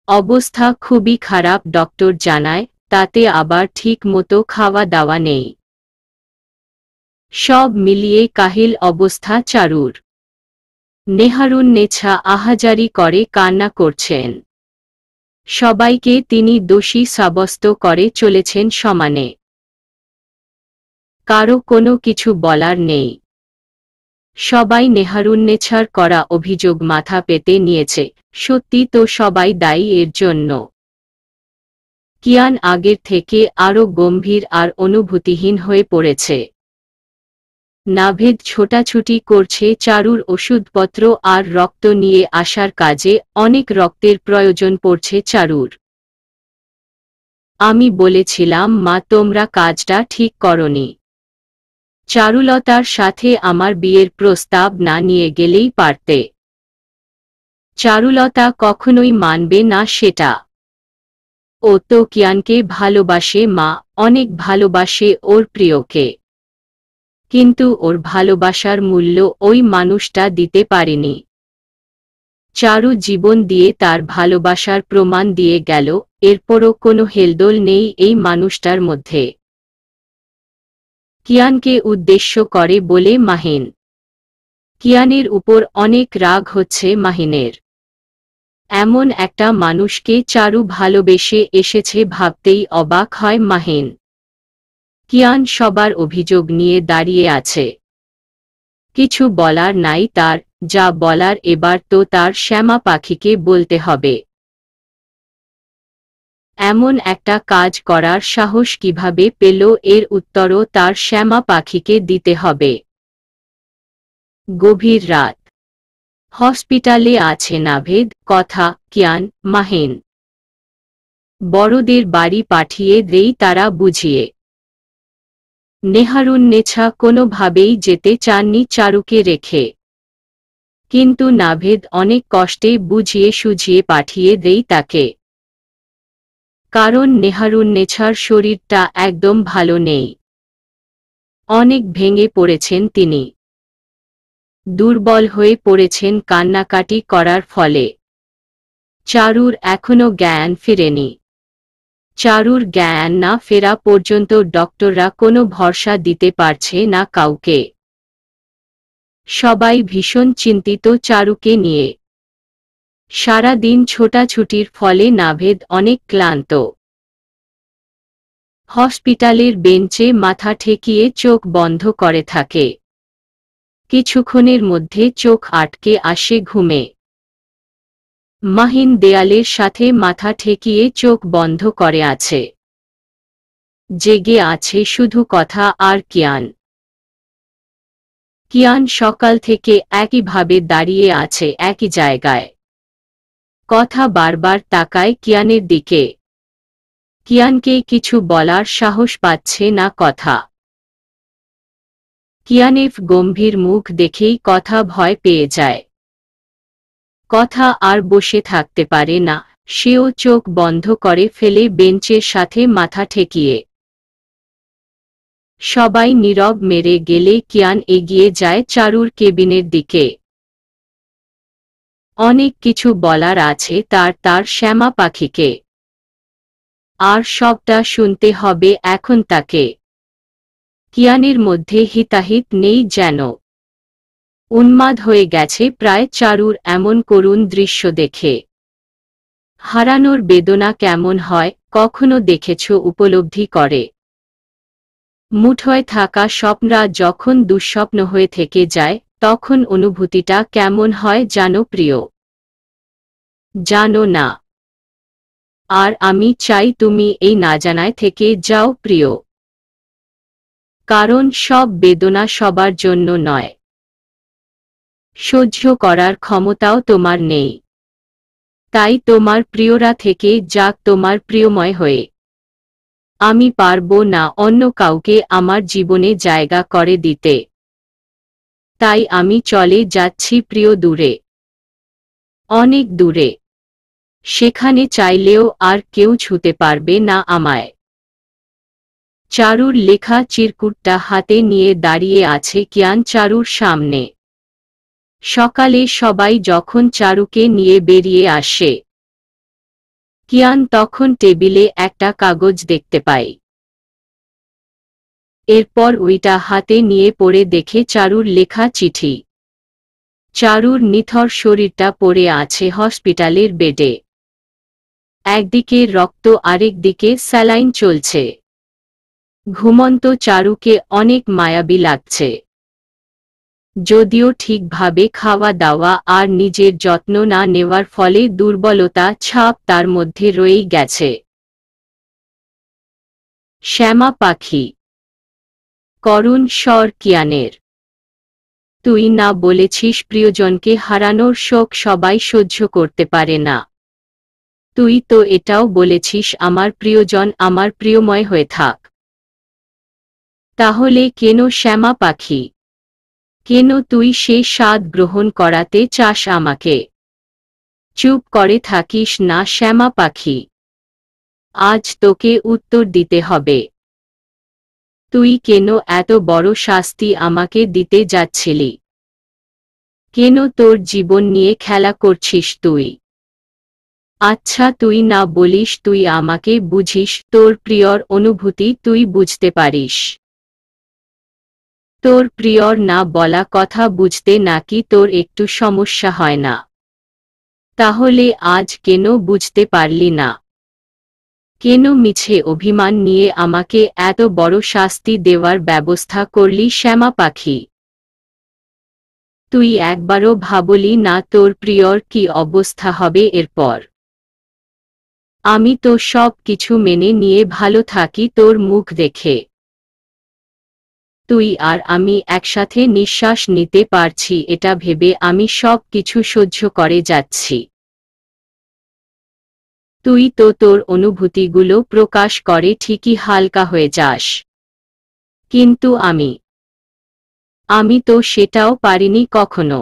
অবস্থা খুবই খারাপ ডক্টর জানায়, তাতে আবার ঠিক মতো খাওয়া দাওয়া নেই। সব মিলিয়ে কাহিল অবস্থা চারুর। নেহারুন্নেছা আহাজারি করে কান্না করছেন। সবাইকে তিনি দোষী সাব্যস্ত করে চলেছেন সমানে। কারো কোনো কিছু বলার নেই। সবাই নেহারুন্নেছার করা অভিযোগ মাথা পেতে নিয়েছে। সত্যি তো সবাই দায়ী এর জন্য। কিয়ান আগের থেকে আরও গম্ভীর আর অনুভূতিহীন হয়ে পড়েছে। নাভেদ ছোটাছুটি করছে চারুর ওষুধপত্র আর রক্ত নিয়ে আসার কাজে। অনেক রক্তের প্রয়োজন পড়ছে চারুর। আমি বলেছিলাম মা, তোমরা কাজটা ঠিক করনি। চারুলতার সাথে আমার বিয়ের প্রস্তাব না নিয়ে গেলেই পারতে। চারুলতা কখনোই মানবে না সেটা। ও তো কিয়ানকে ভালোবাসে মা, অনেক ভালোবাসে ওর প্রিয়কে। কিন্তু ওর ভালোবাসার মূল্য ওই মানুষটা দিতে পারেনি। চারু জীবন দিয়ে তার ভালোবাসার প্রমাণ দিয়ে গেল, এরপরও কোনো হেলদোল নেই এই মানুষটার মধ্যে। কিয়ানকে উদ্দেশ্য করে বলে মাহিন। কিয়ানের উপর অনেক রাগ হচ্ছে মাহিনের। এমন একটা মানুষকে চারু ভালোবেসে এসেছে ভাবতেই অবাক হয় মাহিন। কিয়ান সবার অভিযোগ নিয়ে দাঁড়িয়ে আছে। কিছু বলার নাই তার, যা বলার এবার তো তার শ্যামা পাখিকে বলতে হবে। এমন একটা কাজ করার সাহস কিভাবে পেল এর উত্তরও তার শ্যামা পাখিকে দিতে হবে। গভীর রাত। হসপিটালে আছে নাভেদ, কথা, কিয়ান, মাহিন। বড়দের বাড়ি পাঠিয়ে দেই তারা বুঝিয়ে। নেহারুন্নেছা কোনোভাবেই যেতে চাননি চারুকে রেখে। কিন্তু নাভেদ অনেক কষ্টে বুঝিয়ে সুঝিয়ে পাঠিয়ে দেই তাকে। কারণ নেহারুন্নেছার শরীরটা একদম ভালো নেই। অনেক ভেঙে পড়েছেন তিনি। দুর্বল হয়ে পড়েছেন কান্নাকাটি করার ফলে। চারুর এখনো জ্ঞান ফেরেনি। চারুর জ্ঞান না ফেরা পর্যন্ত ডক্টররা কোনো ভরসা দিতে পারছে না কাউকে। সবাই ভীষণ চিন্তিত চারুকে নিয়ে। সারা দিন ছোটাছুটির ফলে নাভেদ অনেক ক্লান্ত। হসপিটালের বেঞ্চে মাথা ঠেকিয়ে চোখ বন্ধ করে থাকে। কিছুক্ষণের মধ্যে চোখ আটকে আসে ঘুমে। মাহিন দেয়ালের সাথে মাথা ঠেকিয়ে চোখ বন্ধ করে আছে। জেগে আছে শুধু কথা আর কিয়ান। কিয়ান সকাল থেকে একইভাবে দাঁড়িয়ে আছে একই জায়গায়। কথা বারবার তাকায় কিয়ানের দিকে। কিয়ানকে কিছু বলার সাহস পাচ্ছে না কথা। কিয়ানেফ গম্ভীর মুখ দেখেই কথা ভয় পেয়ে যায়। কথা আর বসে থাকতে পারে না, সেও চোখ বন্ধ করে ফেলে বেঞ্চের সাথে মাথা ঠেকিয়ে। সবাই নীরব মেরে গেলে কিয়ান এগিয়ে যায় চারুর কেবিনের দিকে। অনেক কিছু বলার আছে তার শ্যামা পাখিকে। আর সবটা শুনতে হবে এখন তাকে। কিয়ানের মধ্যে হিতাহিত নেই যেন। উন্মাদ হয়ে গেছে প্রায় চারুর এমন করুণ দৃশ্য দেখে। হারানোর বেদনা কেমন হয় কখনো দেখেছ উপলব্ধি করে? মুঠোয় থাকা স্বপ্নরা যখন দুঃস্বপ্ন হয়ে থেকে যায় তখন অনুভূতিটা কেমন হয় জানো প্রিয়? জানো না। আর আমি চাই তুমি এই না জানায় থেকে যাও প্রিয়। কারণ সব বেদনা সবার জন্য নয়। সহ্য করার ক্ষমতাও তোমার নেই। তাই তোমার প্রিয়রা থেকে যাক তোমার প্রিয়ময় হয়ে। আমি পারবো না অন্য কাউকে আমার জীবনে জায়গা করে দিতে। তাই আমি চলে যাচ্ছি প্রিয় দূরে। অনেক দূরে। সেখানে চাইলেও আর কেউ ছুঁতে পারবে না আমায়। চারুর লেখা চিরকুটটা হাতে নিয়ে দাঁড়িয়ে আছে কিয়ান চারুর সামনে। সকালে সবাই যখন চারুকে নিয়ে বেরিয়ে আসে, কিয়ান তখন টেবিলে একটা কাগজ দেখতে পায়। এরপর ওইটা হাতে নিয়ে পড়ে দেখে চারুর লেখা চিঠি। চারুর নিথর শরীরটা পড়ে আছে হসপিটালের বেডে। একদিকে রক্ত আরেক দিকে স্যালাইন চলছে। ঘুমন্ত চারুকে অনেক মায়াবী লাগছে। যদিও ঠিকভাবে খাওয়া দাওয়া আর নিজের যত্ন না নেওয়ার ফলে দুর্বলতা ছাপ তার মধ্যে রয়েই গেছে। শ্যামা পাখি। করুণ স্বর কিয়ানের। তুই না বলেছিস প্রিয়জনকে হারানোর শোক সবাই সহ্য করতে পারে না। তুই তো এটাও বলেছিস আমার প্রিয়জন আমার প্রিয়ময় হয়ে থাক। তাহলে কেন শ্যামা পাখি? কেন তুই সে স্বাদ গ্রহণ করাতে চাস আমাকে? চুপ করে থাকিস না শ্যামা পাখি। আজ তোকে উত্তর দিতে হবে। তুই কেন এত বড় শাস্তি আমাকে দিতে যাচ্ছিলি? কেন তোর জীবন নিয়ে খেলা করছিস তুই? আচ্ছা তুই না বলিস, তুই আমাকে বুঝিস, তোর প্রিয়র অনুভূতি তুই বুঝতে পারিস। তোর প্রিয়র না বলা কথা বুঝতে নাকি তোর একটু সমস্যা হয় না? তাহলে আজ কেন বুঝতে পারলি না? কেন মিছে অভিমান নিয়ে আমাকে এত বড় শাস্তি দেওয়ার ব্যবস্থা করলি শ্যামা পাখি? তুই একবারও ভাবলি না তোর প্রিয়র কি অবস্থা হবে এরপর? আমি তো সব কিছু মেনে নিয়ে ভালো থাকি তোর মুখ দেখে। তুই আর আমি একসাথে নিঃশ্বাস নিতে পারছি এটা ভেবে আমি সব কিছু সহ্য করে যাচ্ছি। তুই তো তোর অনুভূতিগুলো প্রকাশ করে ঠিকই হালকা হয়ে যাস, কিন্তু আমি তো সেটাও পারিনি কখনো।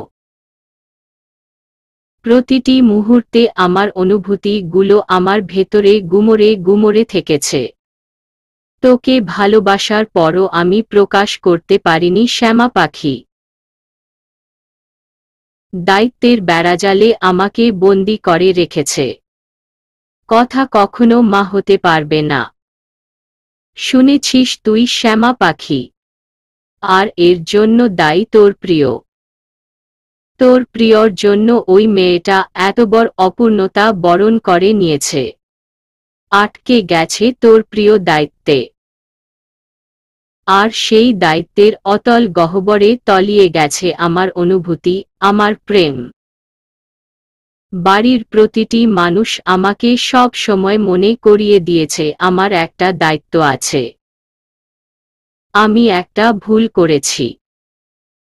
প্রতিটি মুহূর্তে আমার অনুভূতিগুলো আমার ভেতরে গুমরে গুমরে থেকেছে। তোকে ভালোবাসার পরও আমি প্রকাশ করতে পারিনি শ্যামা পাখি। দায়িত্বের বেড়াজালে আমাকে বন্দি করে রেখেছে। কথা কখনো মা হতে পারবে না, শুনেছিস তুই শ্যামা পাখি? আর এর জন্য দায়ী তোর প্রিয়। তোর প্রিয়র জন্য ওই মেয়েটা এত বড় অপূর্ণতা বরণ করে নিয়েছে, আটকে গেছে তোর প্রিয় দায়িত্বে। আর সেই দায়িত্বের অতল গহ্বরে তলিয়ে গেছে আমার অনুভূতি, আমার প্রেম। বাড়ির প্রতিটি মানুষ আমাকে সব সময় মনে করিয়ে দিয়েছে আমার একটা দায়িত্ব আছে। আমি একটা ভুল করেছি,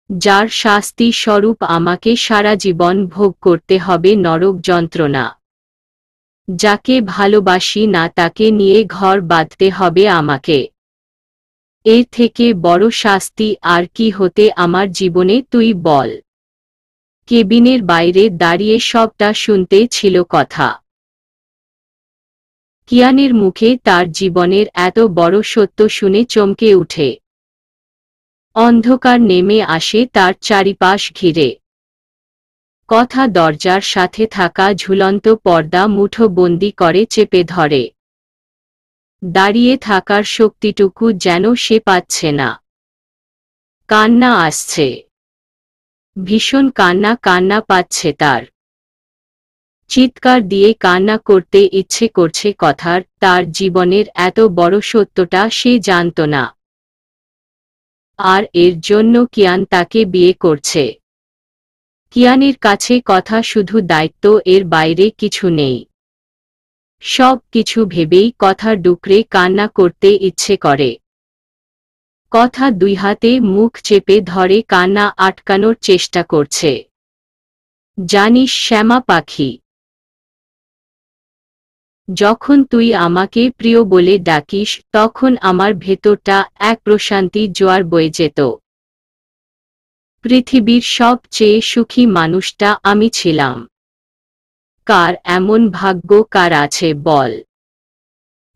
যার শাস্তি স্বরূপ আমাকে সারা জীবন ভোগ করতে হবে নরক যন্ত্রণা। যাকে ভালোবাসি না তাকে নিয়ে ঘর বাঁধতে হবে আমাকে। এর থেকে বড় শাস্তি আর কি হতে আমার জীবনে তুই বল? কেবিনের বাইরে দাঁড়িয়ে সবটা শুনতে ছিল কথা। কিয়ানের মুখে তার জীবনের এত বড় সত্য শুনে চমকে উঠে। অন্ধকার নেমে আসে তার চারিপাশ ঘিরে। কথা দরজার সাথে থাকা ঝুলন্ত পর্দা মুঠোবন্দি করে চেপে ধরে। দাঁড়িয়ে থাকার শক্তিটুকু যেন সে পাচ্ছে না। কান্না আসছে, ভীষণ কান্না কান্না পাচ্ছে তার। চিৎকার দিয়ে কান্না করতে ইচ্ছে করছে কথার, তার জীবনের এত বড় সত্যটা সে জানত না। আর এর জন্য কিয়ান তাকে বিয়ে করছে। কিয়ানের কাছে কথা শুধু দায়িত্ব, এর বাইরে কিছু নেই। সব কিছু ভেবেই কথা ডুকরে কান্না করতে ইচ্ছে করে। কথা দুই হাতে মুখ চেপে ধরে কান্না আটকানোর চেষ্টা করছে। জানিস শ্যামা পাখি, যখন তুই আমাকে প্রিয় বলে ডাকিস তখন আমার ভেতরটা এক প্রশান্তি জোয়ার বয়ে যেত। পৃথিবীর সবচেয়ে সুখী মানুষটা আমি ছিলাম। কার এমন ভাগ্য কার আছে বল,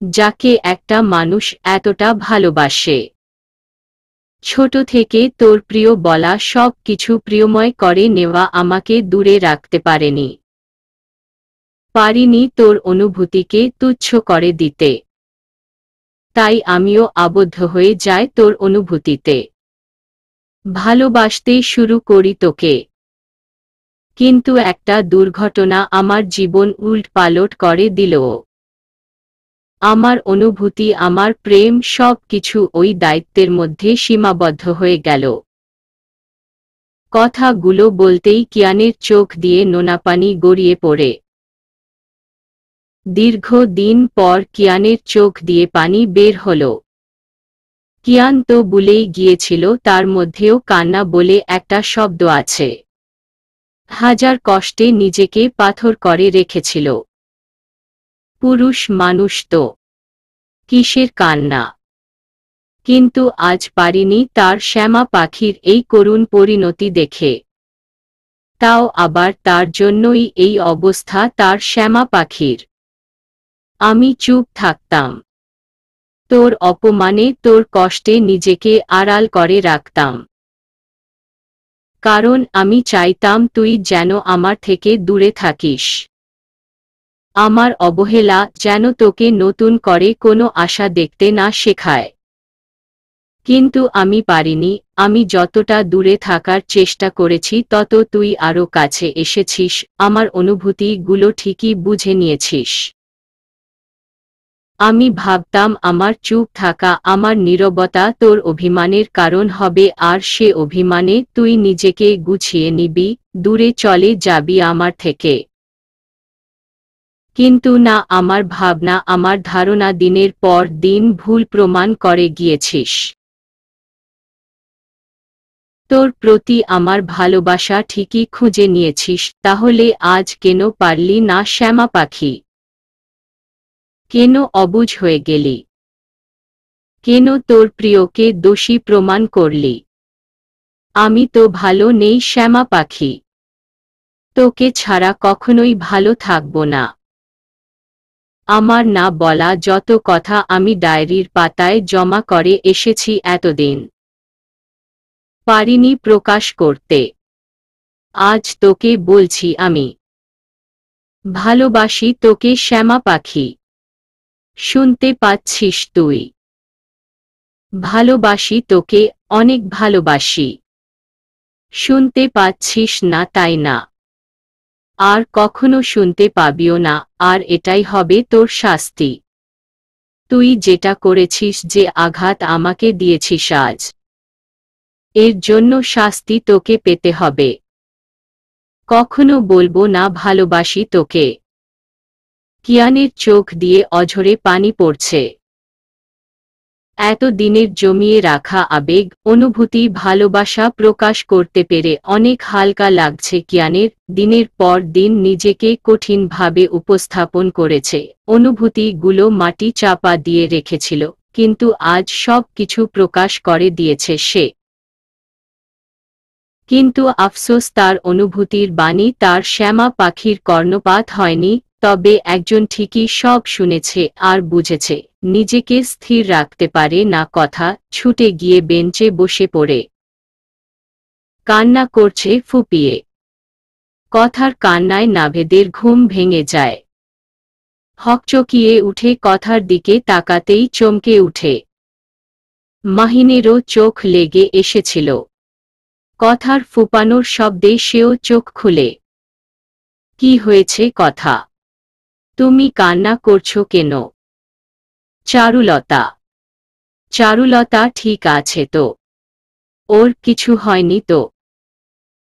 যাকে একটা মানুষ এতটা ভালোবাসে? ছোট থেকে তোর প্রিয় বলা সব কিছু প্রিয়ময় করে নেওয়া আমাকে দূরে রাখতে পারিনি তোর অনুভূতিকে তুচ্ছ করে দিতে। তাই আমিও আবদ্ধ হয়ে যাই তোর অনুভূতিতে। ভালোবাসতে শুরু করি তোকে। কিন্তু একটা দুর্ঘটনা আমার জীবন উল্টপালট করে দিল। আমার অনুভূতি, আমার প্রেম সব কিছু ওই দায়িত্বের মধ্যে সীমাবদ্ধ হয়ে গেল। কথাগুলো বলতেই কিয়ানের চোখ দিয়ে নোনাপানি গড়িয়ে পড়ে। দীর্ঘ দিন পর কিয়ানের চোখ দিয়ে পানি বের হলো। কিয়ান তো ভুলেই গিয়েছিল তার মধ্যেও কান্না বলে একটা শব্দ আছে। হাজার কষ্টে নিজেকে পাথর করে রেখেছিল। পুরুষ মানুষ তো কিসের কান্না? কিন্তু আজ পারিনি তার শ্যামা পাখির এই করুণ পরিণতি দেখে। তাও আবার তার জন্যই এই অবস্থা তার শ্যামা পাখির। আমি চুপ থাকতাম। তোর অপমানে, তোর কষ্টে নিজেকে আড়াল করে রাখতাম। কারণ আমি চাইতাম তুই যেন আমার থেকে দূরে থাকিস। আমার অবহেলা যেন তোকে নতুন করে কোনো আশা দেখতে না শেখায়। কিন্তু আমি পারিনি। আমি যতটা দূরে থাকার চেষ্টা করেছি তত তুই আরো কাছে এসেছিস, আমার অনুভূতিগুলো ঠিকই বুঝে নিয়েছিস। আমি ভাবতাম আমার চুপ থাকা, আমার নীরবতা তোর অভিমানের কারণ হবে, আর সে অভিমানে তুই নিজেকে গুছিয়ে নিবি, দূরে চলে যাবি আমার থেকে। কিন্তু না, আমার ভাবনা, আমার ধারণা দিনের পর দিন ভুল প্রমাণ করে গিয়েছিস। তোর প্রতি আমার ভালোবাসা ঠিকই খুঁজে নিয়েছিস, তাহলে আজ কেন পারলি না শ্যামা পাখি? কেন অবুঝ হয়ে গেলি? কেন তোর প্রিয়কে দোষী প্রমাণ করলি? আমি তো ভালো নেই শ্যামা পাখি। তোকে ছাড়া কখনোই ভালো থাকব না। আমার না বলা যত কথা আমি ডায়েরির পাতায় জমা করে এসেছি এতদিন, পারিনি প্রকাশ করতে। আজ তোকে বলছি আমি ভালোবাসি তোকে শ্যামা পাখি। শুনতে পাচ্ছিস তুই? ভালোবাসি তোকে, অনেক ভালোবাসি। শুনতে পাচ্ছিস না তাই না? আর কখনো শুনতে পাবিও না, আর এটাই হবে তোর শাস্তি। তুই যেটা করেছিস, যে আঘাত আমাকে দিয়েছিস আজ, এর জন্য শাস্তি তোকে পেতে হবে। কখনো বলবো না ভালোবাসি তোকে। কিয়ানের চোখ দিয়ে অঝরে পানি পড়ছে। এত দিনের জমিয়ে রাখা আবেগ, অনুভূতি, ভালোবাসা প্রকাশ করতে পেরে অনেক হালকা লাগছে কিয়ানের। দিনের পর দিন নিজেকে কঠিনভাবে উপস্থাপন করেছে, অনুভূতিগুলো মাটি চাপা দিয়ে রেখেছিল, কিন্তু আজ সব কিছু প্রকাশ করে দিয়েছে সে। কিন্তু আফসোস, তার অনুভূতির বাণী তার শ্যামা পাখির কর্ণপাত হয়নি। তবে একজন ঠিকই সব শুনেছে আর বুঝেছে, নিজেকে স্থির রাখতে পারে না কথা, ছুটে গিয়ে বেঞ্চে বসে পড়ে কান্না করছে ফুপিয়ে। কথার কান্নায় নাভেদের ঘুম ভেঙে যায়। হকচকিয়ে উঠে কথার দিকে তাকাতেই চমকে উঠে। মাহিনেরও চোখ লেগে এসেছিল। কথার ফুপানোর শব্দে সেও চোখ খুলে। কি হয়েছে কথা? তুমি কান্না করছো কেন? চারুলতা। চারুলতা ঠিক আছে তো? ওর কিছু হয়নি তো?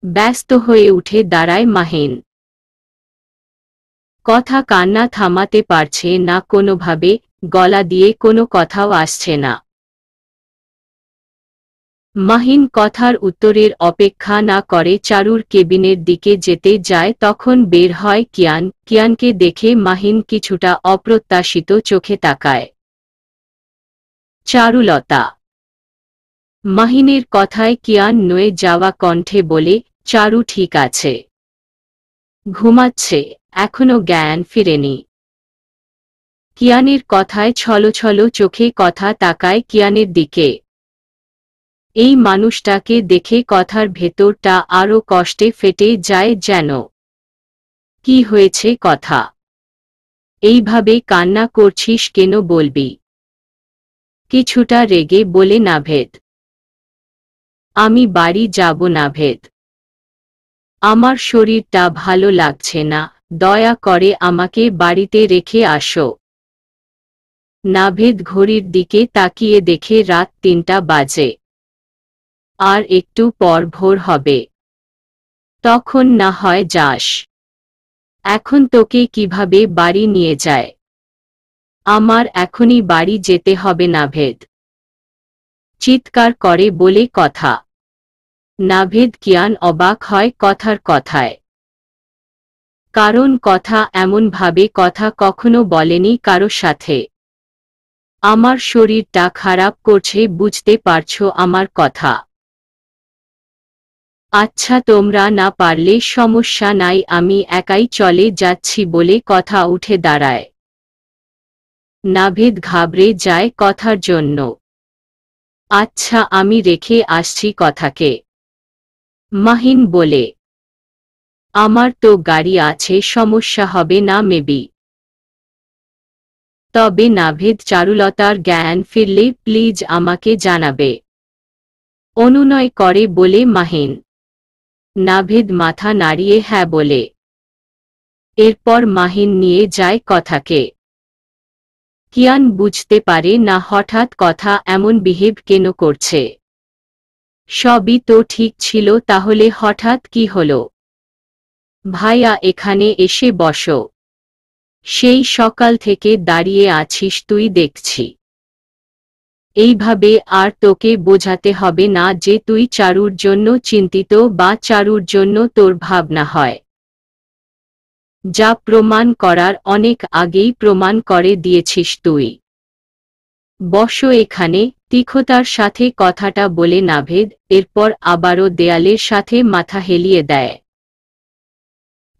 ব্যস্ত হয়ে উঠে দাঁড়ায় মাহিন। কথা কান্না থামাতে পারছে না কোনোভাবে, গলা দিয়ে কোনো কথাও আসছে না। মাহিন কথার উত্তরের অপেক্ষা না করে চারুর কেবিনের দিকে যেতে যায়, তখন বের হয় কিয়ান। কিয়ানকে দেখে মাহিন কিছুটা অপ্রত্যাশিত চোখে তাকায়। চারুলতা। মাহিনের কথায় কিয়ান নয়ে যাওয়া কণ্ঠে বলে, চারু ঠিক আছে, ঘুমাচ্ছে, এখনো জ্ঞান ফিরেনি। কিয়ানের কথায় ছলছল চোখে কথা তাকায় কিয়ানের দিকে। এই মানুষটাকে দেখে কথার ভেতরটা আরো কষ্টে ফেটে যায় যেন। কি হয়েছে কথা? এইভাবে কান্না করছিস কেন বলবি? কিছুটা রেগে বলে নাভেদ। আমি বাড়ি যাব নাভেদ। আমার শরীরটা ভালো লাগছে না, দয়া করে আমাকে বাড়িতে রেখে আসো। নাভেদ ঘড়ির দিকে তাকিয়ে দেখে রাত ৩টা বাজে। আর একটু পর ভোর হবে। তখন না হয় যাস। এখন তোকে কিভাবে বাড়ি নিয়ে যায়? আমার এখনই বাড়ি যেতে হবে নাভেদ। চিৎকার করে বলে কথা। নাভেদ কিয়ান অবাক হয় কথার কথায়। কারণ কথা এমনভাবে কথা কখনো বলেনি কারো সাথে। আমার শরীরটা খারাপ করছে, বুঝতে পারছো আমার কথা? আচ্ছা, তোমরা না পারলে সমস্যা নাই, আমি একাই চলে যাচ্ছি বলে কথা উঠে দাঁড়ায়। নাভেদ ঘাবড়ে যায় কথার জন্য। আচ্ছা, আমি রেখে আসছি কথাকে, মাহিন বলে। আমার তো গাড়ি আছে, সমস্যা হবে না মেবি। তবে নাভেদ চারুলতার জ্ঞান ফিরলে প্লিজ আমাকে জানাবে, অনুনয় করে বলে মাহিন। নাভেদ মাথা নাড়িয়ে হ্যাঁ বলে। এরপর মাহিন নিয়ে যায় কথাকে। কিয়ান বুঝতে পারে না হঠাৎ কথা এমন বিহেভ কেন করছে। সবই তো ঠিক ছিল, তাহলে হঠাৎ কি হলো? ভাইয়া, এখানে এসে বসো। সেই সকাল থেকে দাঁড়িয়ে আছিস তুই দেখছি। এইভাবে আর তোকে বোঝাতে হবে না যে তুই চারুর জন্য চিন্তিত বা চারুর জন্য তোর ভাবনা হয়। যা প্রমাণ করার অনেক আগেই প্রমাণ করে দিয়েছিস তুই। বসো এখানে, তীক্ষ্ণতার সাথে কথাটা বলে নাভেদ এরপর আবারও দেয়ালের সাথে মাথা হেলিয়ে দেয়।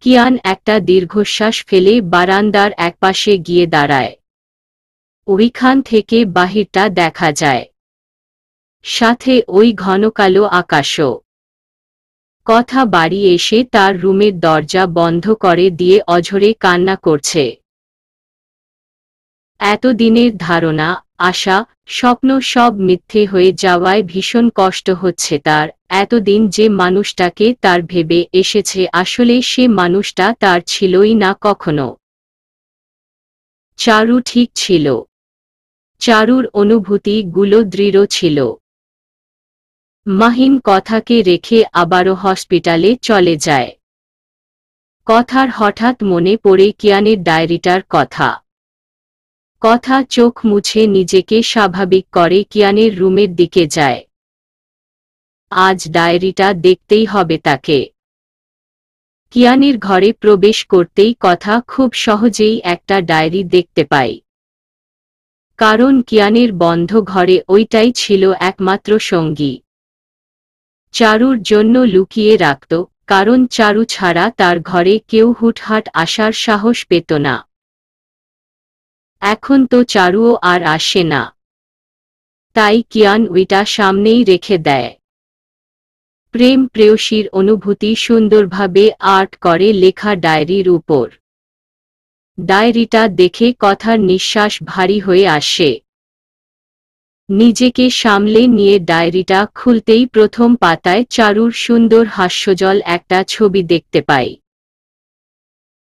কিয়ান একটা দীর্ঘশ্বাস ফেলে বারান্দার একপাশে গিয়ে দাঁড়ায়। ওইখান থেকে বাহিরটা দেখা যায়, সাথে ওই ঘন কালো আকাশও। কথা বাড়ি এসে তার রুমের দরজা বন্ধ করে দিয়ে অঝরে কান্না করছে। এতদিনের ধারণা, আশা, স্বপ্ন সব মিথ্যে হয়ে যাওয়ায় ভীষণ কষ্ট হচ্ছে তার। এতদিন যে মানুষটাকে তার ভেবে এসেছে আসলে সে মানুষটা তার ছিলই না কখনো। চারু ঠিক ছিল। চারুর অনুভূতিগুলো দৃঢ় ছিল। মাহিন কথাকে রেখে আবারও হসপিটালে চলে যায়। কথার হঠাৎ মনে পড়ে কিয়ানের ডায়েরিটার কথা। কথা চোখ মুছে নিজেকে স্বাভাবিক করে কিয়ানের রুমের দিকে যায়। আজ ডায়েরিটা দেখতেই হবে তাকে। কিয়ানের ঘরে প্রবেশ করতেই কথা খুব সহজেই একটা ডায়েরি দেখতে পায়। কারণ কিয়ানের বন্ধ ঘরে ওইটাই ছিল একমাত্র সঙ্গী। চারুর জন্য লুকিয়ে রাখত, কারণ চারু ছাড়া তার ঘরে কেউ হুটহাট আসার সাহস পেত না। এখন তো চারুও আর আসে না, তাই কিয়ান ওইটা সামনেই রেখে দেয়। প্রেম প্রেয়সীর অনুভূতি সুন্দরভাবে আর্ট করে লেখা ডায়েরির উপর। ডায়েরিটা দেখে কথার নিঃশ্বাস ভারী হয়ে আসে। নিজেকে সামলে নিয়ে ডায়েরিটা খুলতেই প্রথম পাতায় চারুর সুন্দর হাস্যজ্জ্বল একটা ছবি দেখতে পাই,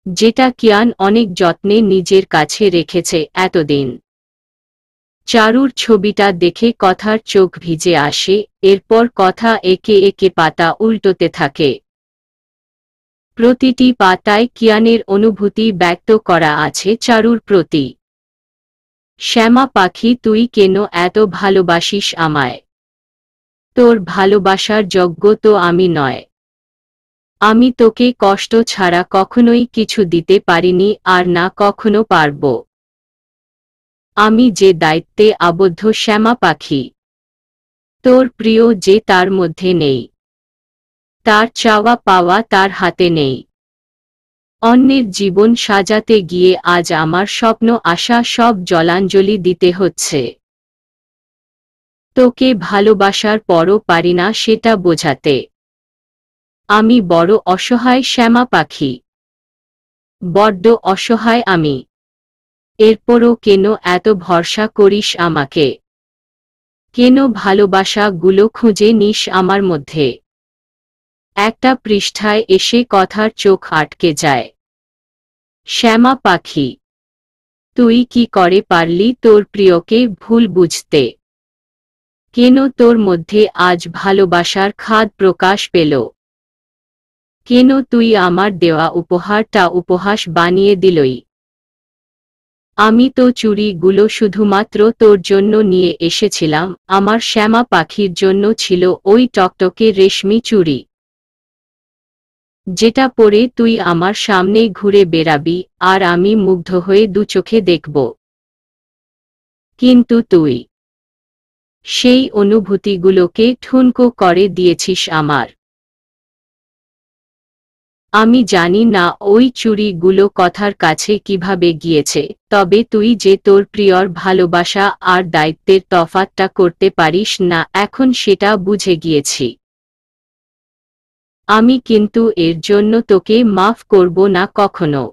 যেটা কিয়ান অনেক যত্নে নিজের কাছে রেখেছে এতদিন। চারুর ছবিটা দেখে কথার চোখ ভিজে আসে। এরপর কথা একে একে পাতা উল্টোতে থাকে। প্রতিটি পাতায় কিয়ানের অনুভূতি ব্যক্ত করা আছে চারুর প্রতি। শ্যামা পাখি, তুই কেন এত ভালোবাসিস আমায়? তোর ভালোবাসার যোগ্য তো আমি নয়। আমি তোকে কষ্ট ছাড়া কখনোই কিছু দিতে পারিনি, আর না কখনো পারব। আমি যে দায়িত্বে আবদ্ধ শ্যামা পাখি, তোর প্রিয় যে তার মধ্যে নেই। তার চাওয়া পাওয়া তার হাতে নেই। অন্যের জীবন সাজাতে গিয়ে আজ আমার স্বপ্ন আশা সব জলাঞ্জলি দিতে হচ্ছে। তোকে ভালোবাসার পরও পারি না সেটা বোঝাতে। আমি বড় অসহায় শ্যামা পাখি, বড্ড অসহায় আমি। এরপরও কেন এত ভরসা করিস আমাকে? কেন ভালোবাসা গুলো খুঁজে নিস আমার মধ্যে? একটা পৃষ্ঠায় এসে কথার চোখ আটকে যায়। শ্যামা পাখি, তুই কি করে পারলি তোর প্রিয়কে ভুল বুঝতে? কেন তোর মধ্যে আজ ভালোবাসার খাদ প্রকাশ পেল? কেন তুই আমার দেওয়া উপহারটা উপহাস বানিয়ে দিলই? আমি তো চুড়িগুলো শুধুমাত্র তোর জন্য নিয়ে এসেছিলাম। আমার শ্যামা পাখির জন্য ছিল ওই টকটকে রেশমি চুড়ি, যেটা পরে তুই আমার সামনে ঘুরে বেড়াবি আর আমি মুগ্ধ হয়ে দু চোখে দেখব। কিন্তু তুই সেই অনুভূতিগুলোকে ঠুনকো করে দিয়েছিস আমার। আমি জানি না ওই চুড়িগুলো কথার কাছে কিভাবে গিয়েছে, তবে তুই যে তোর প্রিয়র ভালোবাসা আর দায়িত্বের তফাৎটা করতে পারিস না এখন সেটা বুঝে গিয়েছি। আমি কিন্তু এর জন্য তোকে মাফ করব না কখনো।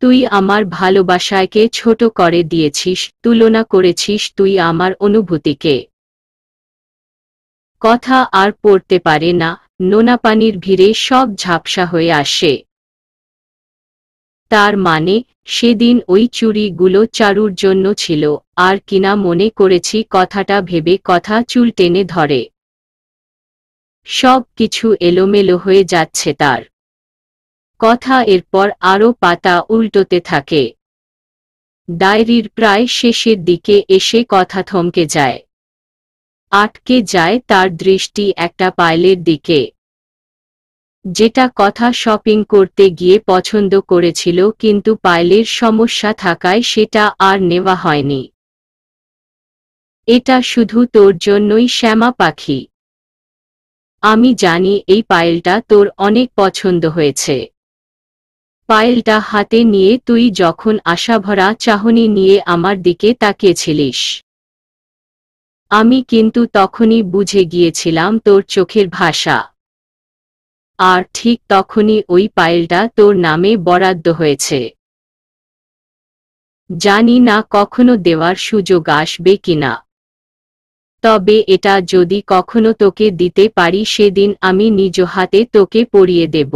তুই আমার ভালোবাসাকে ছোট করে দিয়েছিস, তুলনা করেছিস তুই আমার অনুভূতিকে। কথা আর পড়তে পারে না, নোনা পানির ভিড়ে সব ঝাপসা হয়ে আসে। তার মানে সেদিন ওই চুড়িগুলো চারুর জন্য ছিল, আর কিনা মনে করেছি কথাটা ভেবে কথা চুল টেনে ধরে। সব কিছু এলোমেলো হয়ে যাচ্ছে তার। কথা এরপর আরও পাতা উল্টোতে থাকে। ডায়েরির প্রায় শেষের দিকে এসে কথা থমকে যায়। আটকে যায় তার দৃষ্টি একটা পাইলের দিকে, যেটা কথা শপিং করতে গিয়ে পছন্দ করেছিল, কিন্তু পাইলের সমস্যা থাকায় সেটা আর নেওয়া হয়নি। এটা শুধু তোর জন্যই শ্যামা পাখি। আমি জানি এই পায়েলটা তোর অনেক পছন্দ হয়েছে। পায়েলটা হাতে নিয়ে তুই যখন আশাভরা চাহনি নিয়ে আমার দিকে তাকিয়েছিলিস, আমি কিন্তু তখনই বুঝে গিয়েছিলাম তোর চোখের ভাষা। আর ঠিক তখনই ওই পায়েলটা তোর নামে বরাদ্দ হয়েছে। জানি না কখনো দেওয়ার সুযোগ আসবে কিনা, তবে এটা যদি কখনো তোকে দিতে পারি সেদিন আমি নিজ হাতে তোকে পরিয়ে দেব।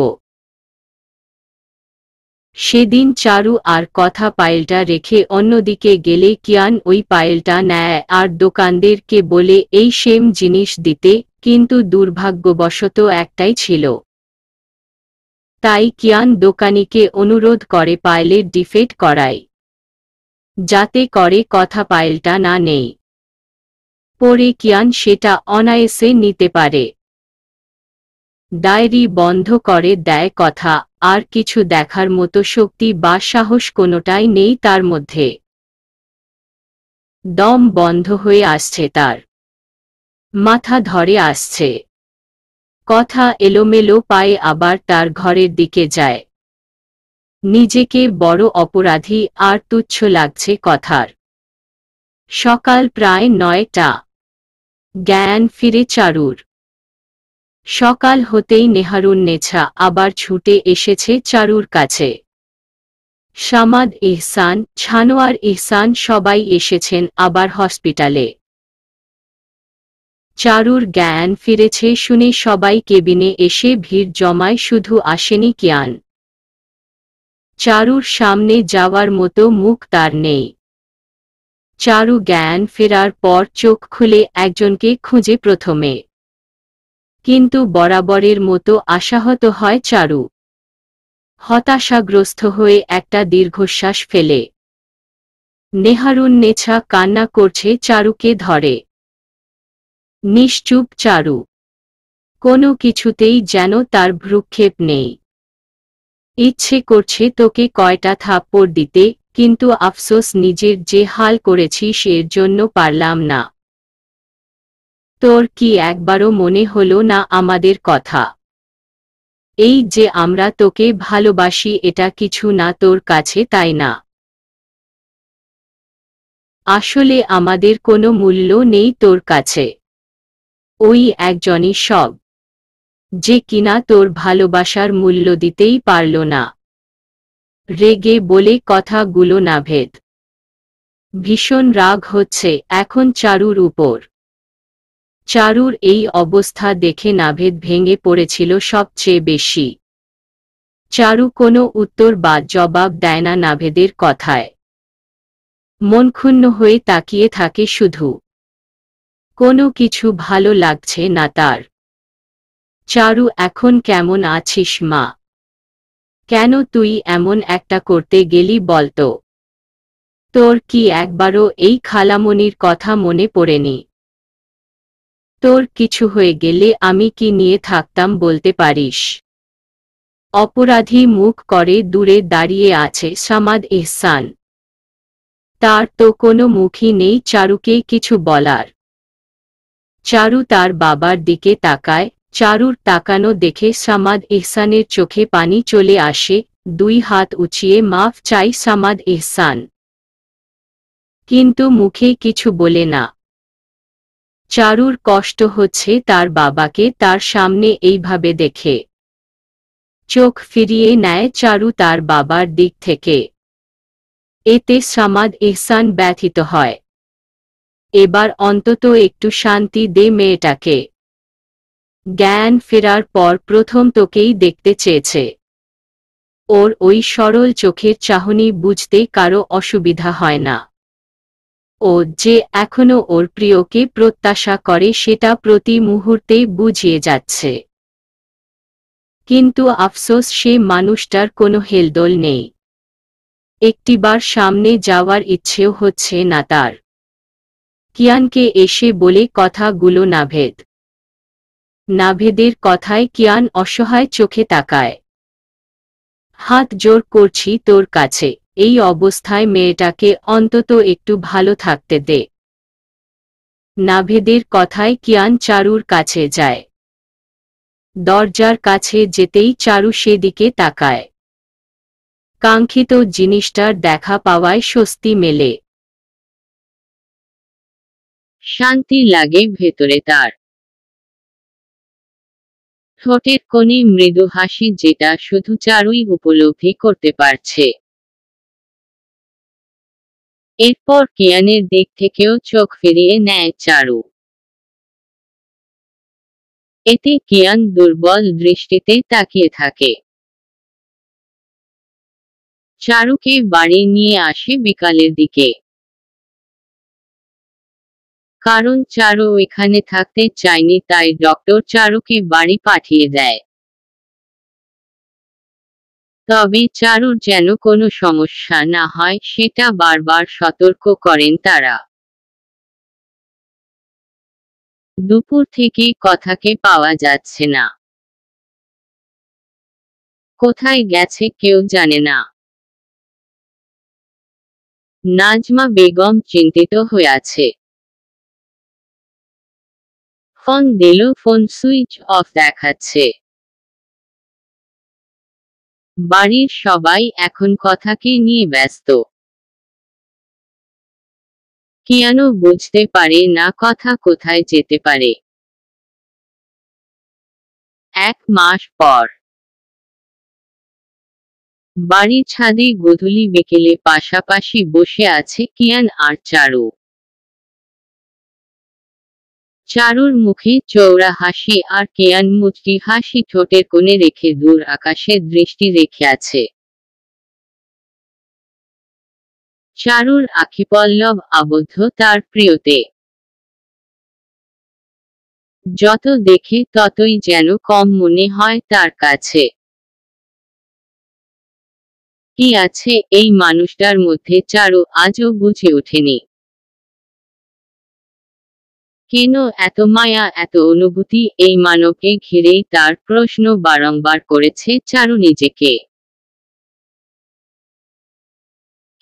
সেদিন চারু আর কথা পায়েলটা রেখে অন্যদিকে গেলে কিয়ান ওই পায়েলটা নেয় আর দোকানদারকে বলে এই সেম জিনিস দিতে, কিন্তু দুর্ভাগ্যবশত একটাই ছিল। তাই কিয়ান দোকানিকে অনুরোধ করে পায়েলের ডিফেক্ট করায়, যাতে করে কথা পায়েলটা না নেই। পরে কিয়ান সেটা অনায়াসে নিতে পারে। ডায়েরি বন্ধ করে দেয় কথা, আর কিছু দেখার মতো শক্তি বা সাহস কোনোটাই নেই তার মধ্যে। দম বন্ধ হয়ে আসছে তার, মাথা ধরে আসছে। কথা এলোমেলো পায়ে আবার তার ঘরের দিকে যায়। নিজেকে বড় অপরাধী আর তুচ্ছ লাগছে কথার। সকাল প্রায় ৯টা। জ্ঞান ফিরে চারুর। সকাল হতেই নেহারুন্নেছা আবার ছুটে এসেছে চারুর কাছে। সামাদ ইহসান, ছানোয়ার ইহসান সবাই এসেছেন আবার হসপিটালে। চারুর জ্ঞান ফিরেছে শুনে সবাই কেবিনে এসে ভিড় জমায়, শুধু আসেনি কিয়ান। চারুর সামনে যাওয়ার মতো মুখ তার নেই। চারু জ্ঞান ফেরার পর চোখ খুলে একজনকে খুঁজে প্রথমে, কিন্তু বরাবরের মতো আশাহত হয় চারু। হতাশাগ্রস্ত হয়ে একটা দীর্ঘশ্বাস ফেলে নেহারুন্নেছা কান্না করছে চারুকে ধরে। নিশ্চুপ চারু, কোনো কিছুতেই যেন তার ভ্রুক্ষেপ নেই। ইচ্ছে করছে তোকে কয়টা থাপ্পড় দিতে, কিন্তু আফসোস নিজের যে হাল করেছিস এর জন্য পারলাম না। তোর কি একবারও মনে হলো না আমাদের কথা? এই যে আমরা তোকে ভালোবাসি এটা কিছু না তোর কাছে, তাই না? আসলে আমাদের কোনো মূল্য নেই তোর কাছে। ওই একজনই সব, যে কিনা তোর ভালোবাসার মূল্য দিতেই পারল না। রেগে বলে কথাগুলো নাভেদ। ভীষণ রাগ হচ্ছে এখন চারুর উপর। চারুর এই অবস্থা দেখে নাভেদ ভেঙে পড়েছিল সবচেয়ে বেশি। চারু কোনো উত্তর বা জবাব দেয় না নাভেদের কথায়। মন ক্ষুণ্ণ হয়ে তাকিয়ে থাকে শুধু। কোনো কিছু ভালো লাগছে না তার। চারু এখন কেমন আছিস মা? কেন তুই এমন একটা করতে গেলি বলতো? তোর কি একবারও এই খালামণির কথা মনে পড়েনি? তোর কিছু হয়ে গেলে আমি কি নিয়ে থাকতাম বলতে পারিস? অপরাধী মুখ করে দূরে দাঁড়িয়ে আছে সামাদ ইহসান। তার তো কোনো মুখই নেই চারুকে কিছু বলার। চারু তার বাবার দিকে তাকায়, চারুর তাকানো দেখে সামাদ এহসানের চোখে পানি চলে আসে, দুই হাত উঁচিয়ে মাফ চাই সামাদ এহসান। কিন্তু মুখে কিছু বলে না। চারুর কষ্ট হচ্ছে তার বাবাকে তার সামনে এইভাবে দেখে। চোখ ফিরিয়ে নেয় চারু তার বাবার দিক থেকে। এতে সামাদ এহসান ব্যথিত হয়। এবার অন্তত একটু শান্তি দে মেয়েটাকে। জ্ঞান ফেরার পর প্রথম তোকেই দেখতে চেয়েছে। ওর ওই সরল চোখের চাহনি বুঝতে কারো অসুবিধা হয় না। ও যে এখনো ওর প্রিয়কে প্রত্যাশা করে সেটা প্রতি মুহূর্তে বুঝিয়ে যাচ্ছে। কিন্তু আফসোস সে মানুষটার কোনো হেলদোল নেই। একটিবার সামনে যাওয়ার ইচ্ছেও হচ্ছে না তার। কিয়ানকে এসে বলে কথাগুলো নাভেদ। নাভেদের কথায় কিয়ান অসহায় চোখে তাকায়। হাত জোর করছি তোর কাছে, এই অবস্থায় মেয়েটাকে অন্তত একটু ভালো থাকতে দে। নাভেদের কথায় কিয়ান চারুর কাছে যায়। দরজার কাছে যেতেই চারু সেদিকে তাকায়। কাঙ্ক্ষিত জিনিসটার দেখা পাওয়ায় স্বস্তি মেলে। শান্তি লাগে ভেতরে তার। ঠোঁটের কোণে মৃদু হাসি যেটা শুধু চারুই উপলব্ধি করতে পারছে। এরপর কিয়ানের দিক থেকেও চোখ ফিরিয়ে নেয় চারু। এতে কিয়ান দুর্বল দৃষ্টিতে তাকিয়ে থাকে। চারুকে বাড়ি নিয়ে আসে বিকালের দিকে। কারণ চারু এখানে থাকতে চায়নি, তাই ডক্টর চারুকে বাড়ি পাঠিয়ে দেয়। তবে চারুর যেন কোনো সমস্যা না হয় সেটা বারবার সতর্ক করেন তারা। দুপুর থেকে কথাকে পাওয়া যাচ্ছে না। কোথায় গেছে কেউ জানে না। নাজমা বেগম চিন্তিত হয়ে আছে। ফোন দিল, ফোন সুইচ অফ দেখাচ্ছে। বাড়ির সবাই এখন কথাকে নিয়ে ব্যস্ত। কিয়ানো বুঝতে পারে না কথা কোথায় যেতে পারে। 1 মাস পর বাড়ির ছাদে গোধূলি বিকেলে পাশাপাশি বসে আছে কিয়ান আর চারু। চারুর মুখে চওড়া হাসি আর কিয়ান মুচকি হাসি ঠোঁটের কোণে রেখে দূর আকাশে দৃষ্টি রেখে আছে। চারুর আখিপল্লব আবদ্ধ তার প্রিয়তে। যত দেখে ততই যেন কম মনে হয় তার কাছে। কি আছে এই মানুষটার মধ্যে চারু আজও বুঝে ওঠেনি। কেন এত মায়া, এত অনুভূতি এই মানবকে ঘিরেই তার প্রশ্ন বারংবার করেছে চারু নিজেকে।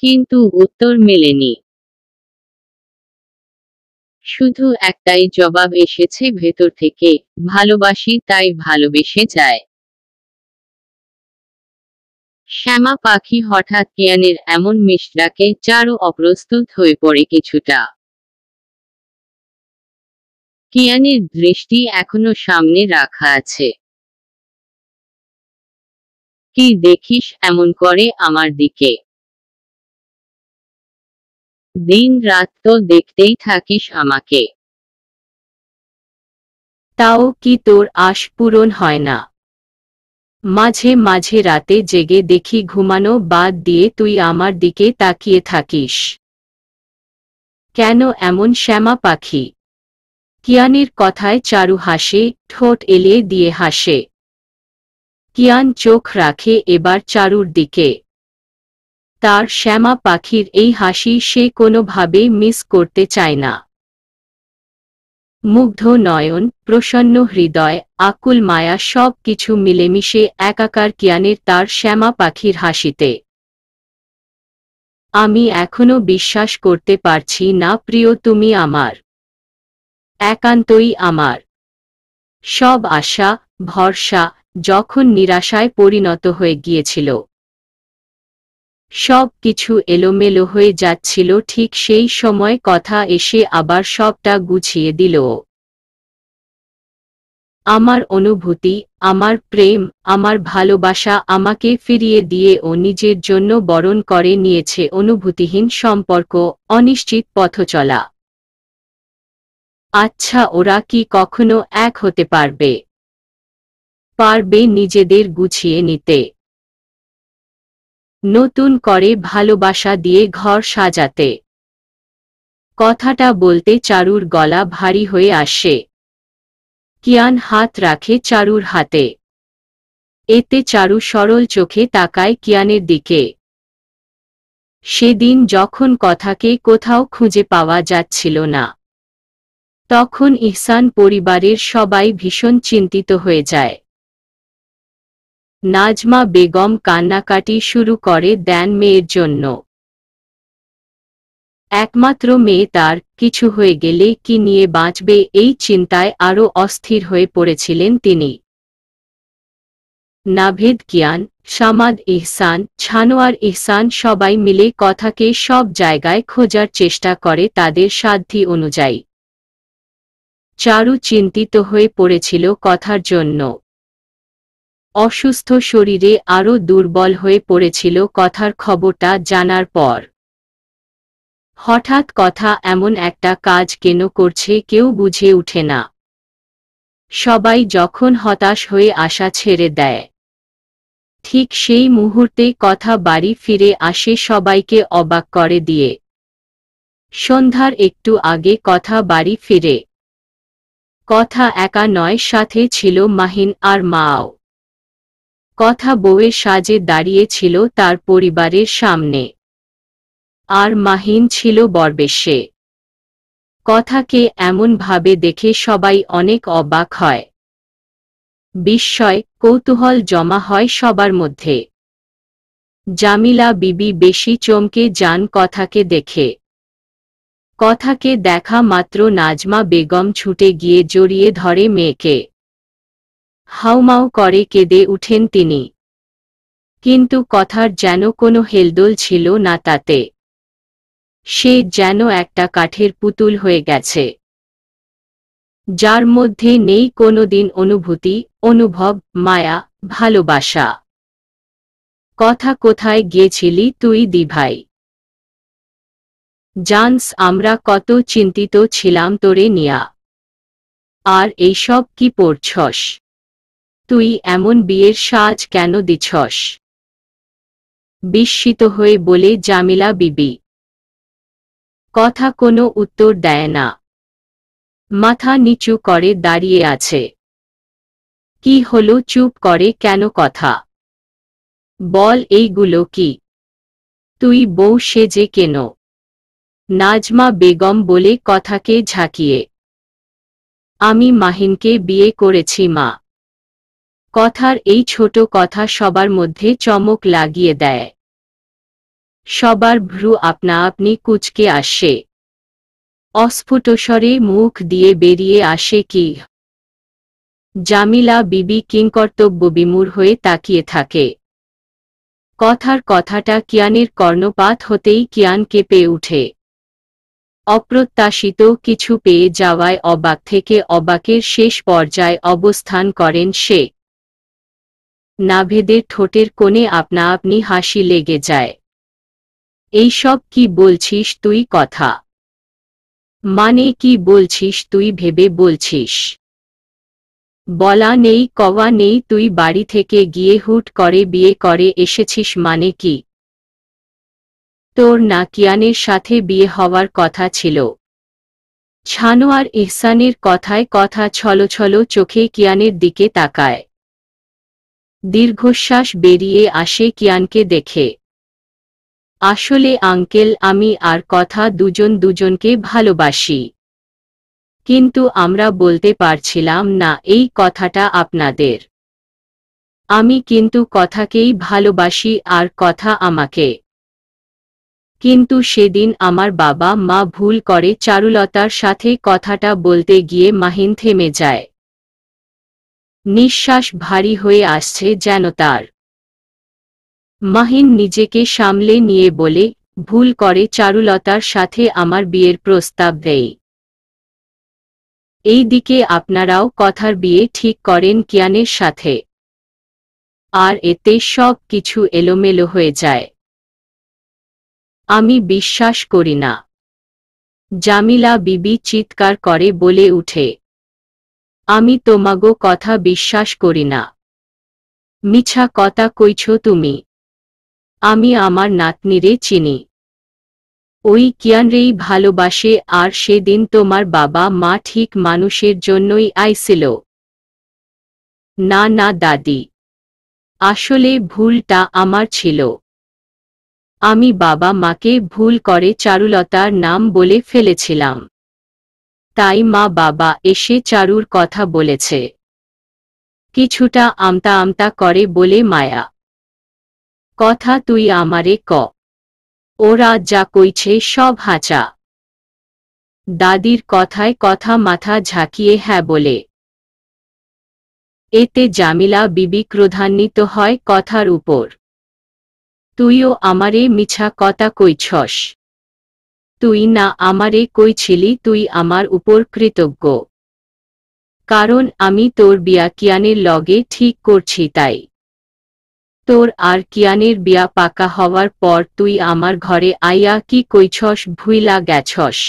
কিন্তু উত্তর মেলেনি। শুধু একটাই জবাব এসেছে ভেতর থেকে, ভালোবাসি তাই ভালোবেসে যায়। শ্যামা পাখি হঠাৎ কিয়ানের এমন মিষ্টাকে চারু অপ্রস্তুত হয়ে পড়ে কিছুটা। কিয়ানের দৃষ্টি এখনো সামনে রাখা আছে। কি দেখিস এমন করে আমার দিকে? দিন রাত তো দেখতেই থাকিস আমাকে। তাও কি তোর আশ পূরণ হয় না? মাঝে মাঝে রাতে জেগে দেখি ঘুমানো বাদ দিয়ে তুই আমার দিকে তাকিয়ে থাকিস। কেন এমন শ্যামা পাখি? কিয়ানের কথায় চারু হাসে, ঠোঁট এলিয়ে দিয়ে হাসে। কিয়ান চোখ রাখে এবার চারুর দিকে। তার শ্যামা পাখির এই হাসি সে কোনোভাবেই মিস করতে চায় না। মুগ্ধ নয়ন, প্রসন্ন হৃদয়, আকুল মায়া সব কিছু মিলেমিশে একাকার কিয়ানের তার শ্যামা পাখির হাসিতে। আমি এখনো বিশ্বাস করতে পারছি না প্রিয়, তুমি আমার, একান্তই আমার। সব আশা, ভরসা যখন নিরাশায় পরিণত হয়ে গিয়েছিল। সব কিছু এলোমেলো হয়ে যাচ্ছিল, ঠিক সেই সময় কথা এসে আবার সবটা গুছিয়ে দিল। আমার অনুভূতি, আমার প্রেম, আমার ভালোবাসা আমাকে ফিরিয়ে দিয়ে ও নিজের জন্য বরণ করে নিয়েছে অনুভূতিহীন সম্পর্ক, অনিশ্চিত পথচলা। আচ্ছা, ওরা কি কখনো এক হতে পারবে? পারবে নিজেদের গুছিয়ে নিতে, নতুন করে ভালোবাসা দিয়ে ঘর সাজাতে? কথাটা বলতে চারুর গলা ভারী হয়ে আসে। কিয়ান হাত রাখে চারুর হাতে। এতে চারু সরল চোখে তাকায় কিয়ানের দিকে। সেদিন যখন কথাকে কোথাও খুঁজে পাওয়া যাচ্ছিল না, তখন ইহসান পরিবারের সবাই ভীষণ চিন্তিত হয়ে যায়। নাজমা বেগম কান্নাকাটি শুরু করে দেন মেয়ের জন্য। একমাত্র মেয়ে, তার কিছু হয়ে গেলে কি নিয়ে বাঁচবে এই চিন্তায় আরও অস্থির হয়ে পড়েছিলেন তিনি। নাভেদ, কিয়ান, সামাদ, ইহসান, ছানোয়ার, ইহসান সবাই মিলে কথাকে সব জায়গায় খোঁজার চেষ্টা করে তাদের সাধ্য অনুযায়ী। চারু চিন্তিত হয়ে পড়েছিল কথার জন্য। অসুস্থ শরীরে আরও দুর্বল হয়ে পড়েছিল কথার খবরটা জানার পর। হঠাৎ কথা এমন একটা কাজ কেন করছে কেউ বুঝে ওঠে না। সবাই যখন হতাশ হয়ে আশা ছেড়ে দেয়, ঠিক সেই মুহূর্তে কথা বাড়ি ফিরে আসে সবাইকে অবাক করে দিয়ে। সন্ধ্যার একটু আগে কথা বাড়ি ফিরে। কথা একা নয়, সাথে ছিল মাহিন আর মাও। কথা বউয়ের সাজে দাঁড়িয়েছিল তার পরিবারের সামনে, আর মাহিন ছিল বরবেশে। কথাকে এমন ভাবে দেখে সবাই অনেক অবাক হয়। বিস্ময়, কৌতূহল জমা হয় সবার মধ্যে। জামিলা বিবি বেশি চমকে যান কথাকে দেখে। কথাকে দেখা মাত্র নাজমা বেগম ছুটে গিয়ে জড়িয়ে ধরে মেয়েকে। হাউমাউ করে কেঁদে উঠেন তিনি। কিন্তু কথার যেন কোনো হেলদোল ছিল না তাতে। সে যেন একটা কাঠের পুতুল হয়ে গেছে, যার মধ্যে নেই কোনোদিন অনুভূতি, অনুভব, মায়া, ভালোবাসা। কথা, কোথায় গিয়েছিলি তুই দিভাই? জানস, আমরা কত চিন্তিত ছিলাম তোরে নিয়া। আর এইসব কি পড়ছস? তুই এমন বিয়ের সাজ কেন দিছস? বিস্মিত হয়ে বলে জামিলা বিবি। কথা কোনো উত্তর দেয় না, মাথা নিচু করে দাঁড়িয়ে আছে। কি হলো, চুপ করে কেন কথা? বল, এইগুলো কি? তুই বউ সেজে কেন? নাজমা বেগম বলে কথাকে ঝাঁকিয়ে। আমি মাহিনকে বিয়ে করেছি মা। কথার এই ছোট কথা সবার মধ্যে চমক লাগিয়ে দেয়। সবার ভ্রু আপনা আপনি কুঁচকে আসে। অস্ফুট স্বরে মুখ দিয়ে বেরিয়ে আসে কি? জামিলা বিবি কিংকর্তব্যবিমূঢ় হয়ে তাকিয়ে থাকে। কথাটা কিয়ানের কর্ণপাত হতেই কিয়ান কেঁপে উঠে। অপ্রত্যাশিত কিছু পেয়ে যাওয়ায় অবাক থেকে অবাকের শেষ পর্যায়ে অবস্থান করেন সে। নাভেদের ঠোঁটের কোণে আপনা আপনি হাসি লেগে যায়। এইসব কি বলছিস তুই কথা? মানে কি বলছিস তুই, ভেবে বলছিস? বলা নেই কওয়া নেই, তুই বাড়ি থেকে গিয়ে হুট করে বিয়ে করে এসেছিস মানে কি? তোর না কিয়ানের সাথে বিয়ে হওয়ার কথা ছিল? ছানোয়ার ইহসানের কথায় কথা ছলছল চোখে কিয়ানের দিকে তাকায়। দীর্ঘশ্বাস বেরিয়ে আসে কিয়ানকে দেখে। আসলে আঙ্কেল, আমি আর কথা দুজন দুজনকে ভালোবাসি, কিন্তু আমরা বলতে পারছিলাম না এই কথাটা আপনাদের। আমি কিন্তু কথাকেই ভালোবাসি আর কথা আমাকে। কিন্তু সেদিন আমার বাবা মা ভুল করে চারুলতার সাথে কথাটা বলতে গিয়ে মাহিন থেমে যায়। নিঃশ্বাস ভারী হয়ে আসছে যেন তার। মাহিন নিজেকে সামলে নিয়ে বলে, ভুল করে চারুলতার সাথে আমার বিয়ের প্রস্তাব দেয়। এই দিকে আপনারাও কথার বিয়ে ঠিক করেন কিয়ানের সাথে। আর এতে সব কিছু এলোমেলো হয়ে যায়। আমি বিশ্বাস করি না। জামিলা বিবি চিৎকার করে বলে উঠে, আমি তোমাগো কথা বিশ্বাস করি না। মিছা কথা কইছ তুমি। আমি আমার নাতনিরে চিনি। ওই কিয়ানরেই ভালোবাসে, আর সেদিন তোমার বাবা মা ঠিক মানুষের জন্যই আইছিল। না না দাদি, আসলে ভুলটা আমার ছিল। আমি বাবা মাকে ভুল করে চারুলতার নাম বলে ফেলেছিলাম। তাই মা বাবা এসে চারুর কথা বলেছে। কিছুটা আমতা আমতা করে বলে মায়া, কথা তুই আমারে ক। ওরা যা কইছে সব হাঁচা। দাদির কথায় কথা মাথা ঝাঁকিয়ে হ্যাঁ বলে। এতে জামিলা বিবি ক্রোধান্বিত হয় কথার উপর। তুইও আমারে মিছা কথা কইছস। তুই না আমারে কইছিলি তুই আমার উপর কৃতজ্ঞ। কারণ আমি তোর বিয়া কিয়ানের লগে ঠিক করছি তাই। তোর আর কিয়ানের বিয়া পাকা হওয়ার পর তুই আমার ঘরে আইয়া কি কইছস ভুইলা গেছস?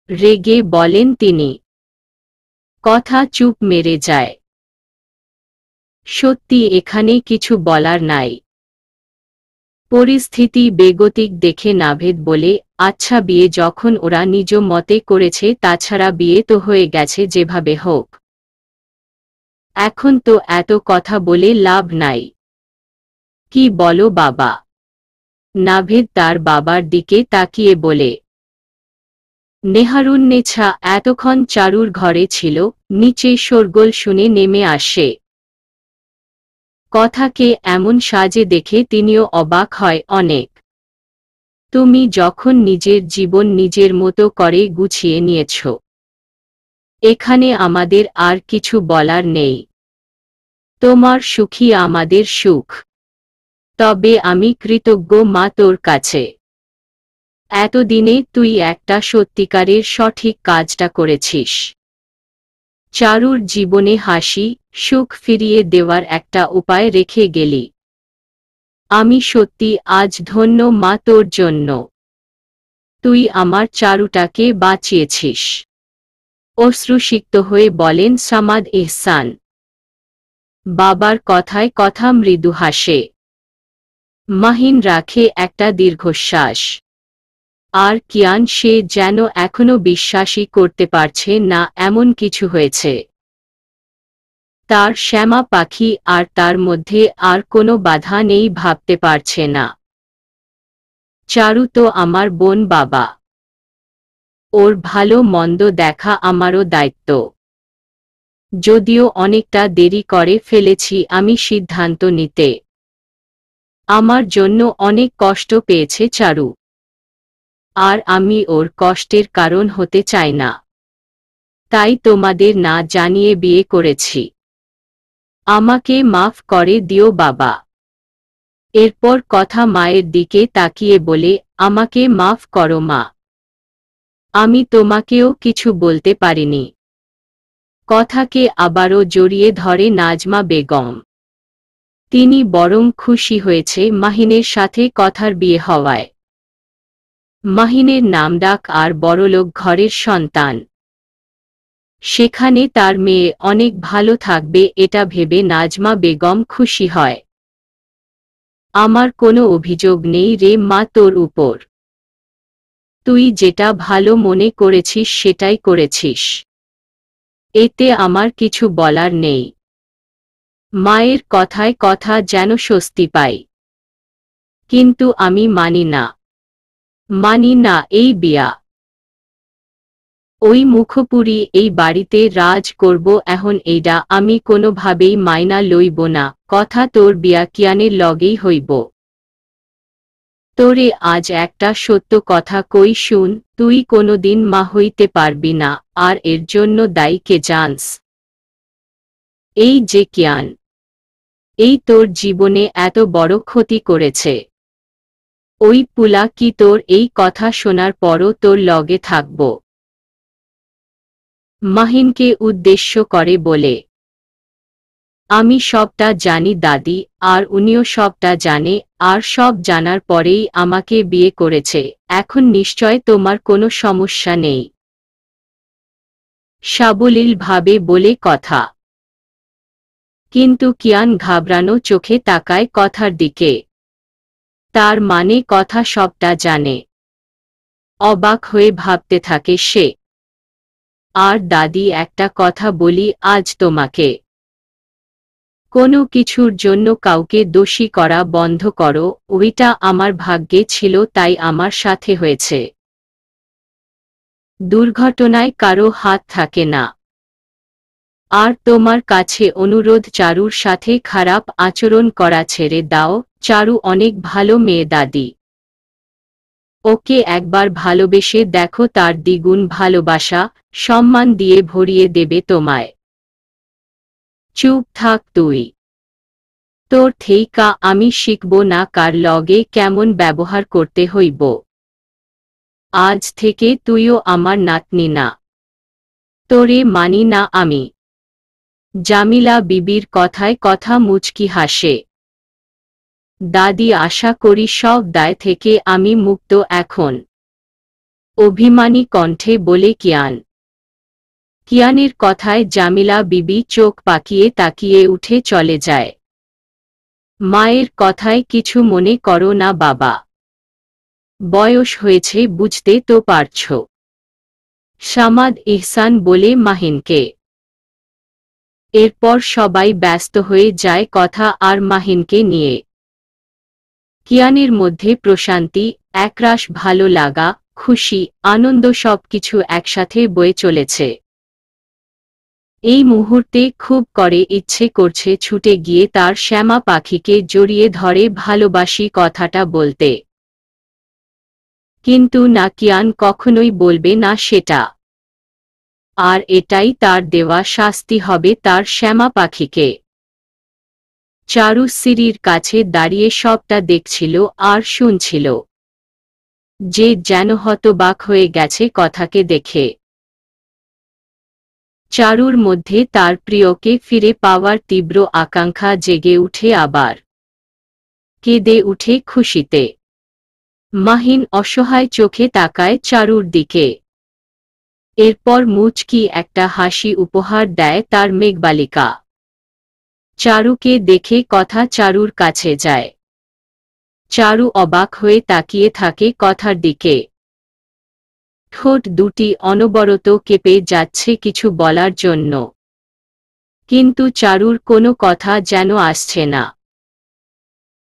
রেগে বলেন তিনি। কথা চুপ মেরে যায়। সত্যি এখানে কিছু বলার নাই। পরিস্থিতি বেগতিক দেখে নাভেদ বলে, আচ্ছা বিয়ে যখন ওরা নিজ মতে করেছে, তাছাড়া বিয়ে তো হয়ে গেছে যেভাবে হোক। এখন তো এত কথা বলে লাভ নাই। কি বলো বাবা? নাভেদ তার বাবার দিকে তাকিয়ে বলে। নেহারুন্নেছা এতক্ষণ চারুর ঘরে ছিল, নিচে শোরগোল শুনে নেমে আসে। কথাকে এমন সাজে দেখে তিনিও অবাক হয় অনেক। তুমি যখন নিজের জীবন নিজের মতো করে গুছিয়ে নিয়েছ, এখানে আমাদের আর কিছু বলার নেই। তোমার সুখী আমাদের সুখ। তবে আমি কৃতজ্ঞ মা তোর কাছে। এতদিনে তুই একটা সত্যিকারের সঠিক কাজটা করেছিস। চারুর জীবনে হাসি সুখ ফিরিয়ে দেওয়ার একটা উপায় রেখে গেলি। আমি সত্যি আজ ধন্য মা তোর জন্য। তুই আমার চারুটাকে বাঁচিয়েছিস। অশ্রুসিক্ত হয়ে বলেন সামাদ এহসান। বাবার কথায় কথা মৃদু হাসে। মাহিন রাখে একটা দীর্ঘশ্বাস। আর কিয়ান সে যেন এখনো বিশ্বাসই করতে পারছে না এমন কিছু হয়েছে। তার শ্যামা পাখি আর তার মধ্যে আর কোনো বাধা নেই ভাবতে পারছে না। চারু তো আমার বোন বাবা। ওর ভালো মন্দ দেখা আমারও দায়িত্ব। যদিও অনেকটা দেরি করে ফেলেছি আমি সিদ্ধান্ত নিতে। আমার জন্য অনেক কষ্ট পেয়েছে চারু। আর আমি ওর কষ্টের কারণ হতে চাই না। তাই তোমাদের না জানিয়ে বিয়ে করেছি। আমাকে মাফ করে দিও বাবা। এরপর কথা মায়ের দিকে তাকিয়ে বলে, আমাকে মাফ করো মা। আমি তোমাকেও কিছু বলতে পারিনি। কথাকে আবারও জড়িয়ে ধরে নাজমা বেগম। তিনি বরং খুশি হয়েছে মাহিনের সাথে কথার বিয়ে হওয়ায়। মাহিনের নামডাক আর বড়লোক ঘরের সন্তান। সেখানে তার মেয়ে অনেক ভালো থাকবে এটা ভেবে নাজমা বেগম খুশি হয়। আমার কোনো অভিযোগ নেই রে মা তোর উপর। তুই যেটা ভালো মনে করেছিস সেটাই করেছিস। এতে আমার কিছু বলার নেই। মায়ের কথায় কথা যেন স্বস্তি পাই। কিন্তু আমি মানি না। মানি না এই বিয়া। ওই মুখপুরি এই বাড়িতে রাজ করব এখন এইডা আমি কোনোভাবেই মাইনা লইব না। কথা তোর বিয়া কিয়ানের লগেই হইব। তোরে আজ একটা সত্য কথা কই শুন, তুই কোনোদিন মা হইতে পারবি না, আর এর জন্য দায়ী কে জানস? এই যে কিয়ান, এই তোর জীবনে এত বড় ক্ষতি করেছে, ওই পুলা কি তোর এই কথা শোনার পরও তোর লগে থাকব? মাহিনকে উদ্দেশ্য করে বলে, আমি সবটা জানি দাদি, আর উনিও সবটা জানে, আর সব জানার পরেই আমাকে বিয়ে করেছে, এখন নিশ্চয় তোমার কোনো সমস্যা নেই। সাবলীলভাবে বলে কথা। কিন্তু কিয়ান ঘাবড়ানো চোখে তাকায় কথার দিকে। তার মানে কথা সবটা জানে। অবাক হয়ে ভাবতে থাকে সে। আর দাদি, একটা কথা বলি আজ তোমাকে, কোনো কিছুর জন্য কাউকে দোষী করা বন্ধ করো, ওইটা আমার ভাগ্যে ছিল তাই আমার সাথে হয়েছে। দুর্ঘটনায় কারো হাত থাকে না। আর তোমার কাছে অনুরোধ, চারুর সাথে খারাপ আচরণ করা ছেড়ে দাও, চারু অনেক ভালো মেয়ে দাদি। ওকে একবার ভালোবেসে দেখো, তার দ্বিগুণ ভালোবাসা, সম্মান দিয়ে ভরিয়ে দেবে তোমায়। চুপ থাক তুই। তোর থেইকা আমি শিখব না কার লগে কেমন ব্যবহার করতে হইব। আজ থেকে তুইও আমার নাতনি না। তোরে মানি না আমি। জামিলা বিবির কথায় কথা মুচকি হাসে। দাদি, আশা করি সব দায় থেকে আমি মুক্ত এখন, অভিমানী কণ্ঠে বলে কিয়ান। কিয়ানের কথায় জামিলা বিবি চোখ পাকিয়ে তাকিয়ে উঠে চলে যায়। মায়ের কথায় কিছু মনে করো না বাবা, বয়স হয়েছে, বুঝতে তো পারছ। সামাদ ইহসান বলে মাহিনকে। এরপর সবাই ব্যস্ত হয়ে যায় কথা আর মাহিনকে নিয়ে। কিয়ানের মধ্যে প্রশান্তি, একরাশ ভালো লাগা, খুশি, আনন্দ সবকিছু একসাথে বয়ে চলেছে। এই মুহূর্তে খুব করে ইচ্ছে করছে ছুটে গিয়ে তার শ্যামা পাখিকে জড়িয়ে ধরে ভালোবাসি কথাটা বলতে। কিন্তু না, কিয়ান কখনোই বলবে না সেটা। আর এটাই তার দেওয়া শাস্তি হবে তার শ্যামা পাখিকে। চারু সিঁড়ির কাছে দাঁড়িয়ে সবটা দেখছিল আর শুনছিল। যে যেন হতবাক হয়ে গেছে কথাকে দেখে। চারুর মধ্যে তার প্রিয়কে ফিরে পাওয়ার তীব্র আকাঙ্ক্ষা জেগে উঠে আবার। কেঁদে উঠে খুশিতে। মাহিন অসহায় চোখে তাকায় চারুর দিকে। এরপর মুচকি একটা হাসি উপহার দেয় তার মেঘবালিকা। চারুকে দেখে কথা চারুর কাছে যায়। চারু অবাক হয়ে তাকিয়ে থাকে কথার দিকে। ঠোঁট দুটি অনবরত কেঁপে যাচ্ছে কিছু বলার জন্য। কিন্তু চারুর কোনো কথা যেন আসছে না।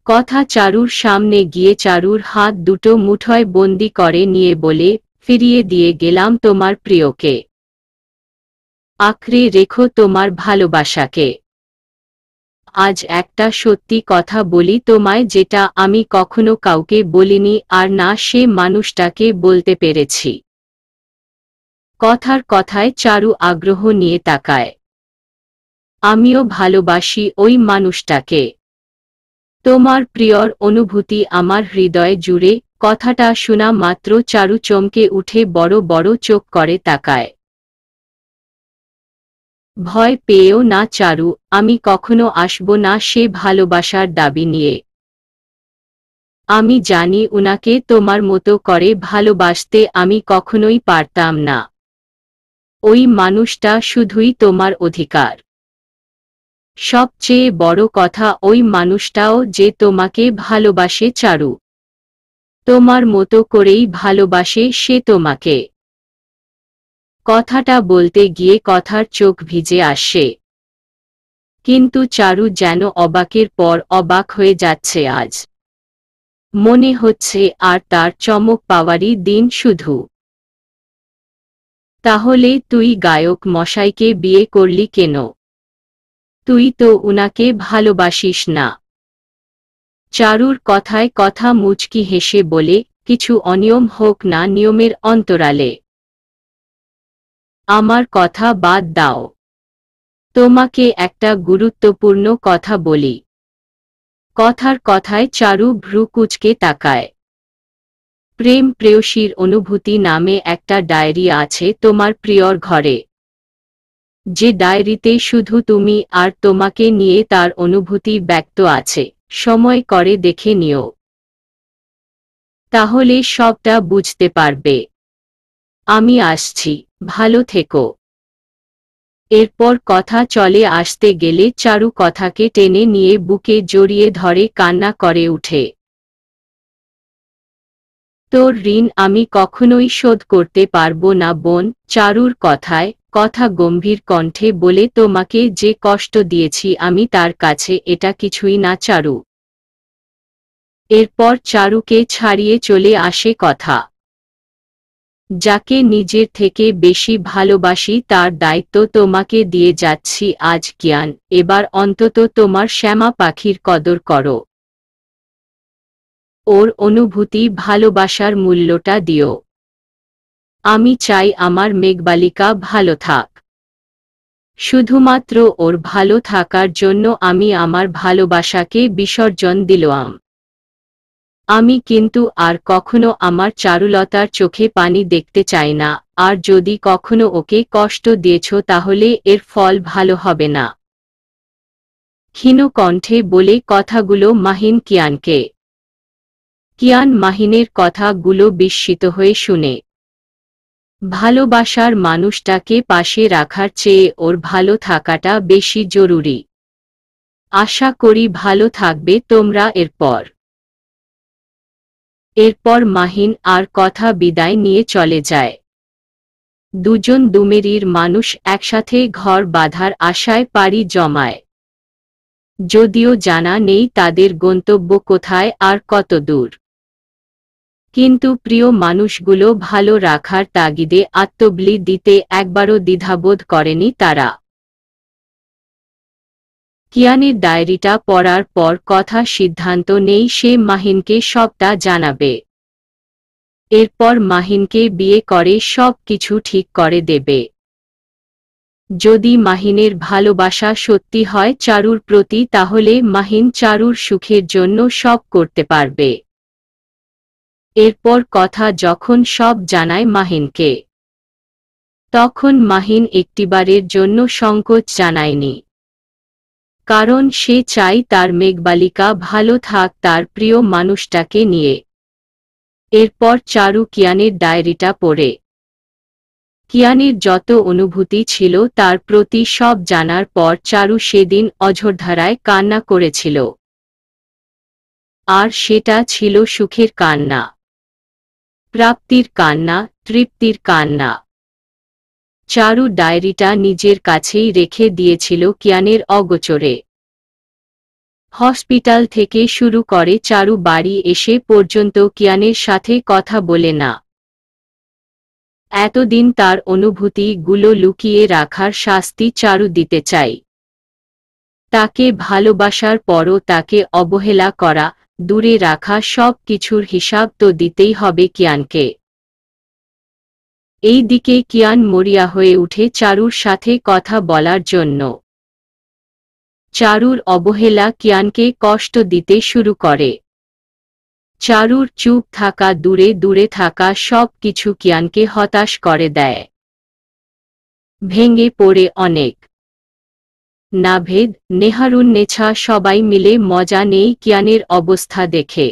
কথা চারুর সামনে গিয়ে চারুর হাত দুটো মুঠোয় বন্দি করে নিয়ে বলে, ফিরিয়ে দিয়ে গেলাম তোমার প্রিয়কে। আঁকড়ে রেখো তোমার ভালোবাসাকে। আজ একটা সত্যি কথা বলি তোমায়, যেটা আমি কখনো কাউকে বলিনি আর না সে মানুষটাকে বলতে পেরেছি। কথার কথায় চারু আগ্রহ নিয়ে তাকায়। আমিও ভালোবাসি ওই মানুষটাকে। তোমার প্রিয়র অনুভূতি আমার হৃদয় জুড়ে। কথাটা শোনা মাত্র চারু চমকে উঠে বড় বড় চোখ করে তাকায়। ভয় পেয়েও না চারু, আমি কখনো আসব না সে ভালোবাসার দাবি নিয়ে। আমি জানি উনাকে তোমার মতো করে ভালোবাসতে আমি কখনোই পারতাম না। ওই মানুষটা শুধুই তোমার অধিকার। সবচেয়ে বড় কথা, ওই মানুষটাও যে তোমাকে ভালোবাসে চারু। তোমার মতো করেই ভালোবাসে সে তোমাকে। কথাটা বলতে গিয়ে কথার চোখ ভিজে আসে। কিন্তু চারু যেন অবাকের পর অবাক হয়ে যাচ্ছে আজ। মনে হচ্ছে আর তার চমক পাওয়ারই দিন শুধু। তাহলে তুই গায়ক মশাইকে বিয়ে করলি কেন? তুই তো উনাকে ভালোবাসিস না। চারুর কথায় কথা মুচকি হেসে বলে, কিছু অনিয়ম হোক না নিয়মের অন্তরালে। আমার কথা বাদ দাও। তোমাকে একটা গুরুত্বপূর্ণ কথা বলি। কথার কথায় চারু ভ্রু কুঁচকে তাকায়। প্রেম প্রেয়সীর অনুভূতি নামে একটা ডায়েরি আছে তোমার প্রিয়র ঘরে। যে ডায়েরিতে শুধু তুমি আর তোমাকে নিয়ে তার অনুভূতি ব্যক্ত আছে। সময় করে দেখে নিও, তাহলে সবটা বুঝতে পারবে। আমি আসছি, ভালো থেকো। এরপর কথা চলে আসতে গেলে চারু কথাকে টেনে নিয়ে বুকে জড়িয়ে ধরে কান্না করে উঠে। তোর ঋণ আমি কখনোই শোধ করতে পারবো না বোন। চারুর কথায় কথা গম্ভীর কণ্ঠে বলে, তোমাকে যে কষ্ট দিয়েছি আমি তার কাছে এটা কিছুই না চারু। এরপর চারুকে ছাড়িয়ে চলে আসে কথা। যাকে নিজের থেকে বেশি ভালোবাসি তার দায়িত্ব তোমাকে দিয়ে যাচ্ছি আজ কিয়ান। এবার অন্তত তোমার শ্যামা পাখির কদর করো। ওর অনুভূতি ভালোবাসার মূল্যটা দিও। আমি চাই আমার মেঘবালিকা ভালো থাক। শুধুমাত্র ওর ভালো থাকার জন্য আমি আমার ভালোবাসাকে বিসর্জন দিলাম। আমি কিন্তু আর কখনো আমার চারুলতার চোখে পানি দেখতে চাই না। আর যদি কখনো ওকে কষ্ট দিয়েছ তাহলে এর ফল ভালো হবে না। ক্ষীণ কণ্ঠে বলে কথাগুলো মাহিন কিয়ানকে। কিয়ান মাহিনের কথাগুলো বিস্মিত হয়ে শুনে। ভালোবাসার মানুষটাকে পাশে রাখার চেয়ে ওর ভালো থাকাটা বেশি জরুরি। আশা করি ভালো থাকবে তোমরা। এরপর মাহিন আর কথা বিদায় নিয়ে চলে যায়। দুজন দুমেরির মানুষ একসাথে ঘর বাঁধার আশায় পাড়ি জমায়। যদিও জানা নেই তাদের গন্তব্য কোথায় আর কত দূর। কিন্তু প্রিয় মানুষগুলো ভালো রাখার তাগিদে আত্মবলি দিতে একবারও দ্বিধাবোধ করেনি তারা। কিয়ানের ডায়েরিটা পড়ার পর কথা সিদ্ধান্ত নেই সে মাহিনকে সবটা জানাবে। এরপর মাহিনকে বিয়ে করে সব কিছু ঠিক করে দেবে। যদি মাহিনের ভালোবাসা সত্যি হয় চারুর প্রতি তাহলে মাহিন চারুর সুখের জন্য সব করতে পারবে। এরপর কথা যখন সব জানায় মাহিনকে, তখন মাহিন একটিবারের জন্য সংকোচ জানায়নি। কারণ সে চায় তার মেঘবালিকা ভালো থাক তার প্রিয় মানুষটাকে নিয়ে। এরপর চারু কিয়ানের ডায়েরিটা পড়ে। কিয়ানের যত অনুভূতি ছিল তার প্রতি সব জানার পর চারু সেদিন অঝোরধারায় কান্না করেছিল। আর সেটা ছিল সুখের কান্না, প্রাপ্তির কান্না, তৃপ্তির কান্না। চারু ডায়েরিটা নিজের কাছেই রেখে দিয়েছিল কিয়ানের অগোচরে। হসপিটাল থেকে শুরু করে চারু বাড়ি এসে পর্যন্ত কিয়ানের সাথে কথা বলে না। এতদিন তার অনুভূতিগুলো লুকিয়ে রাখার শাস্তি চারু দিতে চাই। তাকে ভালোবাসার পরও তাকে অবহেলা করা, দূরে রাখা সব কিছুর হিসাব তো দিতেই হবে কিয়ানকে। এই দিকে কিয়ান মরিয়া হয়ে উঠে চারুর সাথে কথা বলার জন্য। চারুর অবহেলা কিয়ানকে কষ্ট দিতে শুরু করে। চারুর চুপ থাকা, দূরে দূরে থাকা সব কিছু কিয়ানকে হতাশ করে দেয়। ভেঙে পড়ে অনেক। নাভেদ, নেহারুন্নেছা সবাই মিলে মজা নেই কিয়ানের অবস্থা দেখে।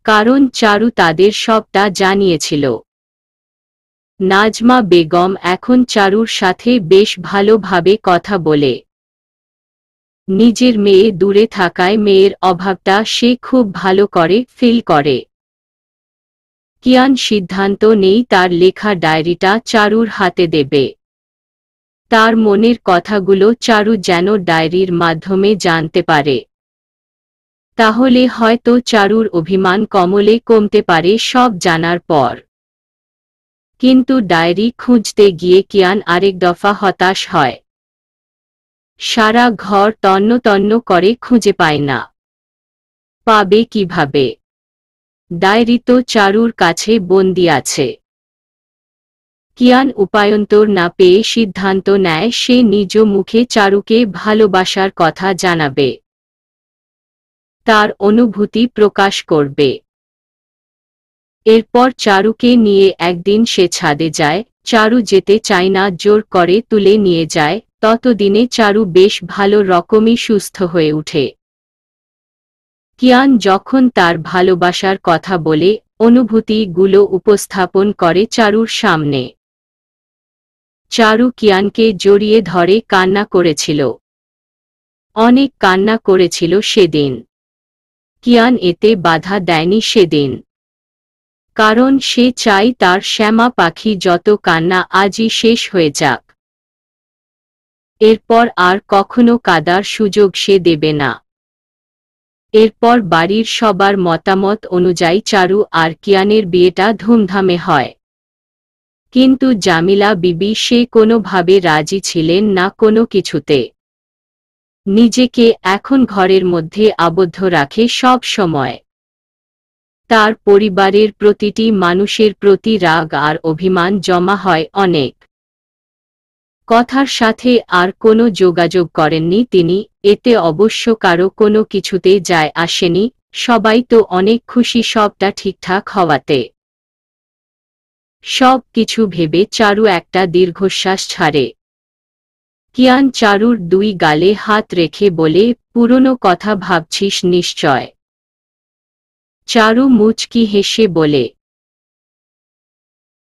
কারণ চারু তাদের সবটা জানিয়েছিল। নাজমা বেগম এখন চারুর সাথে বেশ ভালোভাবে কথা বলে। নিজের মেয়ে দূরে থাকায় মেয়ের অভাবটা সে খুব ভালো করে ফিল করে। কিয়ান সিদ্ধান্ত নেই তার লেখা ডায়েরিটা চারুর হাতে দেবে। তার মনের কথাগুলো চারু যেন ডায়েরির মাধ্যমে জানতে পারে। তাহলে হয়তো চারুর অভিমান কমলে কমতে পারে সব জানার পর। কিন্তু ডায়েরি খুঁজতে গিয়ে কিয়ান আরেক দফা হতাশ হয়। সারা ঘর তন্ন তন্ন করে খুঁজে পায় না। পাবে কিভাবে? ডায়েরি তো চারুর কাছে বন্দি আছে। কিয়ান উপায়ন্তর না পেয়ে সিদ্ধান্ত নেয় সে নিজ মুখে চারুকে ভালোবাসার কথা জানাবে, তার অনুভূতি প্রকাশ করবে। এরপর চারুকে নিয়ে একদিন সে ছাদে যায়। চারু যেতে চায় না, জোর করে তুলে নিয়ে যায়। ততদিনে চারু বেশ ভালো রকমই সুস্থ হয়ে উঠে। কিয়ান যখন তার ভালোবাসার কথা বলে অনুভূতিগুলো উপস্থাপন করে চারুর সামনে, চারু কিয়ানকে জড়িয়ে ধরে কান্না করেছিল। অনেক কান্না করেছিল সেদিন। কিয়ান এতে বাধা দেয়নি সেদিন, কারণ সে চায় তার শ্যামা পাখি যত কান্না আজই শেষ হয়ে যাক। এরপর আর কখনো কাঁদার সুযোগ সে দেবে না। এরপর বাড়ির সবার মতামত অনুযায়ী চারু আর কিয়ানের বিয়েটা ধুমধামে হয়। কিন্তু জামিলা বিবি সে কোনোভাবে রাজি ছিলেন না কোনো কিছুতে। নিজেকে এখন ঘরের মধ্যে আবদ্ধ রাখে সব সময়। তার পরিবারের প্রতিটি মানুষের প্রতি রাগ আর অভিমান জমা হয় অনেক। কথার সাথে আর কোনো যোগাযোগ করেননি তিনি। এতে অবশ্য কারো কোনো কিছুতে যায় আসেনি, সবাই তো অনেক খুশি সবটা ঠিকঠাক হওয়াতে। সব কিছু ভেবে চারু একটা দীর্ঘশ্বাস ছাড়ে। কিয়ান চারুর দুই গালে হাত রেখে বলে, পুরনো কথা ভাবছিস নিশ্চয়। চারু মুচকি হেসে বলে,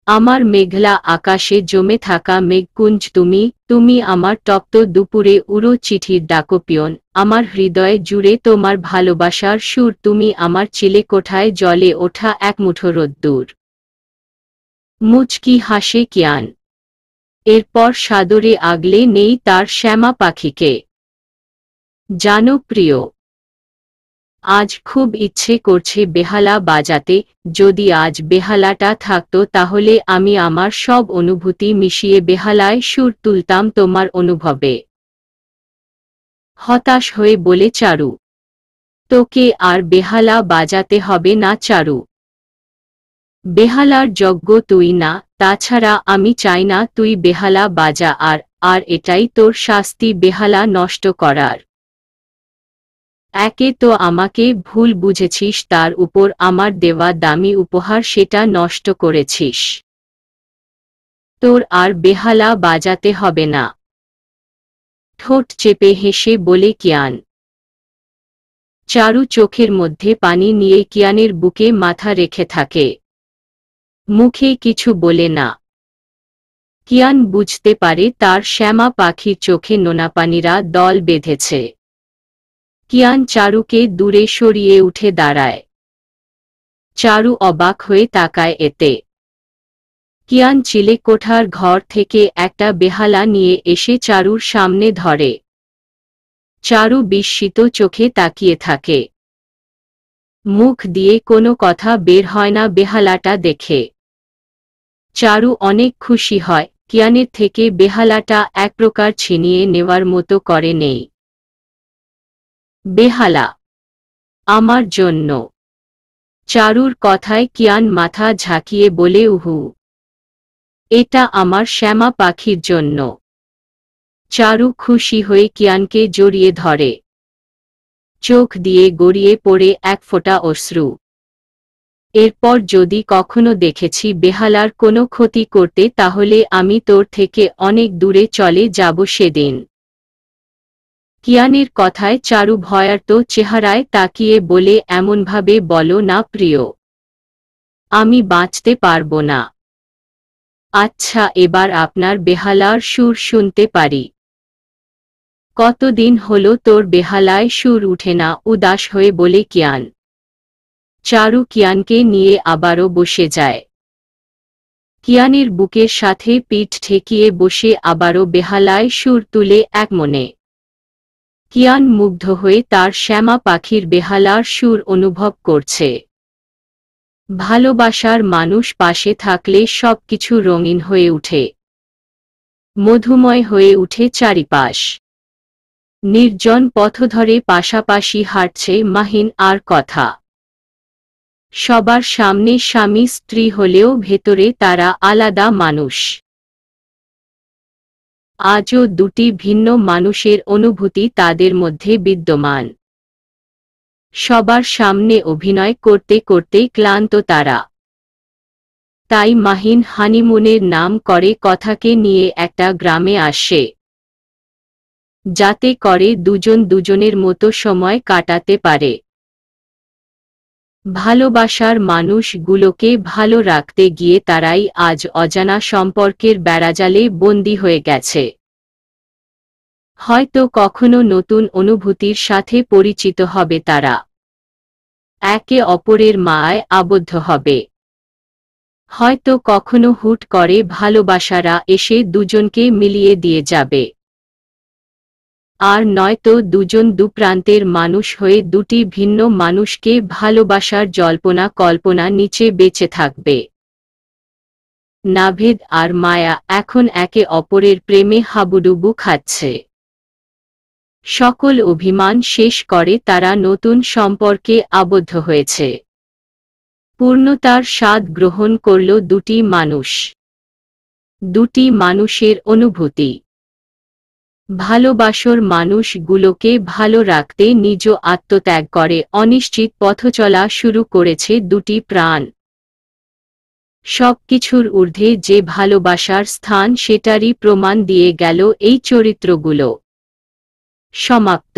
আমার মেঘলা আকাশে জমে থাকা মেঘপুঞ্জ তুমি, তুমি আমার তপ্ত দুপুরে উড়ো চিঠির ডাকপিয়ন, আমার হৃদয়ে জুড়ে তোমার ভালোবাসার সুর, তুমি আমার চিলেকোঠায় জ্বলে ওঠা এক মুঠো রোদ্দুর। মুচকি হাসে কিয়ান। এরপর সাদরে আগলে নেই তার শ্যামা পাখিকে। জানো প্রিয়, আজ খুব ইচ্ছে করছে বেহালা বাজাতে। যদি আজ বেহালাটা থাকতো তাহলে আমি আমার সব অনুভূতি মিশিয়ে বেহালায় সুর তুলতাম তোমার অনুভবে। হতাশ হয়ে বলে চারু। তোকে আর বেহালা বাজাতে হবে না চারু। বেহালার যোগ্য তুই না, তাছাড়া আমি চাই না তুই বেহালা বাজা। আর এটাই তোর শাস্তি বেহালা নষ্ট করার। একে তো আমাকে ভুল বুঝেছিস, তার উপর আমার দেওয়া দামি উপহার সেটা নষ্ট করেছিস। তোর আর বেহালা বাজাতে হবে না। ঠোঁট চেপে হেসে বলে কিয়ান। চারু চোখের মধ্যে পানি নিয়ে কিয়ানের বুকে মাথা রেখে থাকে, মুখে কিছু বলে না। কিয়ান বুঝতে পারে তার শ্যামা পাখির চোখে নোনাপানিরা দল বেঁধেছে। কিয়ান চারুকে দূরে সরিয়ে উঠে দাঁড়ায়। চারু অবাক হয়ে তাকায় এতে। কিয়ান চিলেকোঠার ঘর থেকে একটা বেহালা নিয়ে এসে চারুর সামনে ধরে। চারু বিস্মিত চোখে তাকিয়ে থাকে। মুখ দিয়ে কোনো কথা বের হয় না বেহালাটা দেখে। চারু অনেক খুশি হয়, কিয়ানের থেকে বেহালাটা এক প্রকার ছিনিয়ে নেওয়ার মতো করে নেই। বেহালা আমার জন্য। চারুর কথায় কিয়ান মাথা ঝাঁকিয়ে বলে, উহু, এটা আমার শ্যামা পাখির জন্য। চারু খুশি হয়ে কিয়ানকে জড়িয়ে ধরে। চোখ দিয়ে গড়িয়ে পড়ে এক ফোঁটা অশ্রু। এরপর যদি কখনো দেখেছি বেহালার কোনো ক্ষতি করতে তাহলে আমি তোর থেকে অনেক দূরে চলে যাব সেদিন। কিয়ানের কথায় চারু ভয়ার্ত চেহারায় তাকিয়ে বলে, এমনভাবে বলো না প্রিয়, আমি বাঁচতে পারবো না। আচ্ছা, এবার আপনার বেহালার সুর শুনতে পারি। কতদিন হলো তোর বেহালায় সুর উঠে না, উদাস হয়ে বলে কিয়ান। চারু কিয়ানকে নিয়ে আবারও বসে যায়। কিয়ানের বুকের সাথে পিঠ ঠেকিয়ে বসে আবারও বেহালায় সুর তুলে এক মনে। কিয়ান মুগ্ধ হয়ে তার শ্যামা পাখির বেহালার সুর অনুভব করছে। ভালোবাসার মানুষ পাশে থাকলে সবকিছু রঙিন হয়ে উঠে, মধুময় হয়ে উঠে চারিপাশ। নির্জন পথ ধরে পাশাপাশি হাঁটছে মাহিন আর কথা। সবার সামনে স্বামী স্ত্রী হলেও ভেতরে তারা আলাদা মানুষ। আজও দুটি ভিন্ন মানুষের অনুভূতি তাদের মধ্যে বিদ্যমান। সবার সামনে অভিনয় করতে করতেই ক্লান্ত তারা। তাই মাহিন হানিমুনের নাম করে কথাকে নিয়ে একটা গ্রামে আসে, যাতে করে দুজন দুজনের মতো সময় কাটাতে পারে। ভালোবাসার মানুষগুলোকে ভালো রাখতে গিয়ে তারাই আজ অজানা সম্পর্কের বেড়াজালে বন্দী হয়ে গেছে। হয়তো কখনো নতুন অনুভূতির সাথে পরিচিত হবে তারা, একে অপরের মায়ায় আবদ্ধ হবে। হয়তো কখনো হুট করে ভালোবাসারা এসে দুজনকে মিলিয়ে দিয়ে যাবে। আর নয়তো দুজন দুপ্রান্তের মানুষ হয়ে দুটি ভিন্ন মানুষকে ভালোবাসার জল্পনা কল্পনা নিচে বেঁচে থাকবে। নাভেদ আর মায়া এখন একে অপরের প্রেমে হাবুডুবু খাচ্ছে। সকল অভিমান শেষ করে তারা নতুন সম্পর্কে আবদ্ধ হয়েছে। পূর্ণতার স্বাদ গ্রহণ করল দুটি মানুষ। দুটি মানুষের অনুভূতি। ভালোবাসার মানুষগুলোকে ভালো রাখতে নিজ আত্মত্যাগ করে অনিশ্চিত পথ চলা শুরু করেছে দুটি প্রাণ। সবকিছুর ঊর্ধ্বে যে ভালোবাসার স্থান সেটারই প্রমাণ দিয়ে গেল এই চরিত্রগুলো। সমাপ্ত।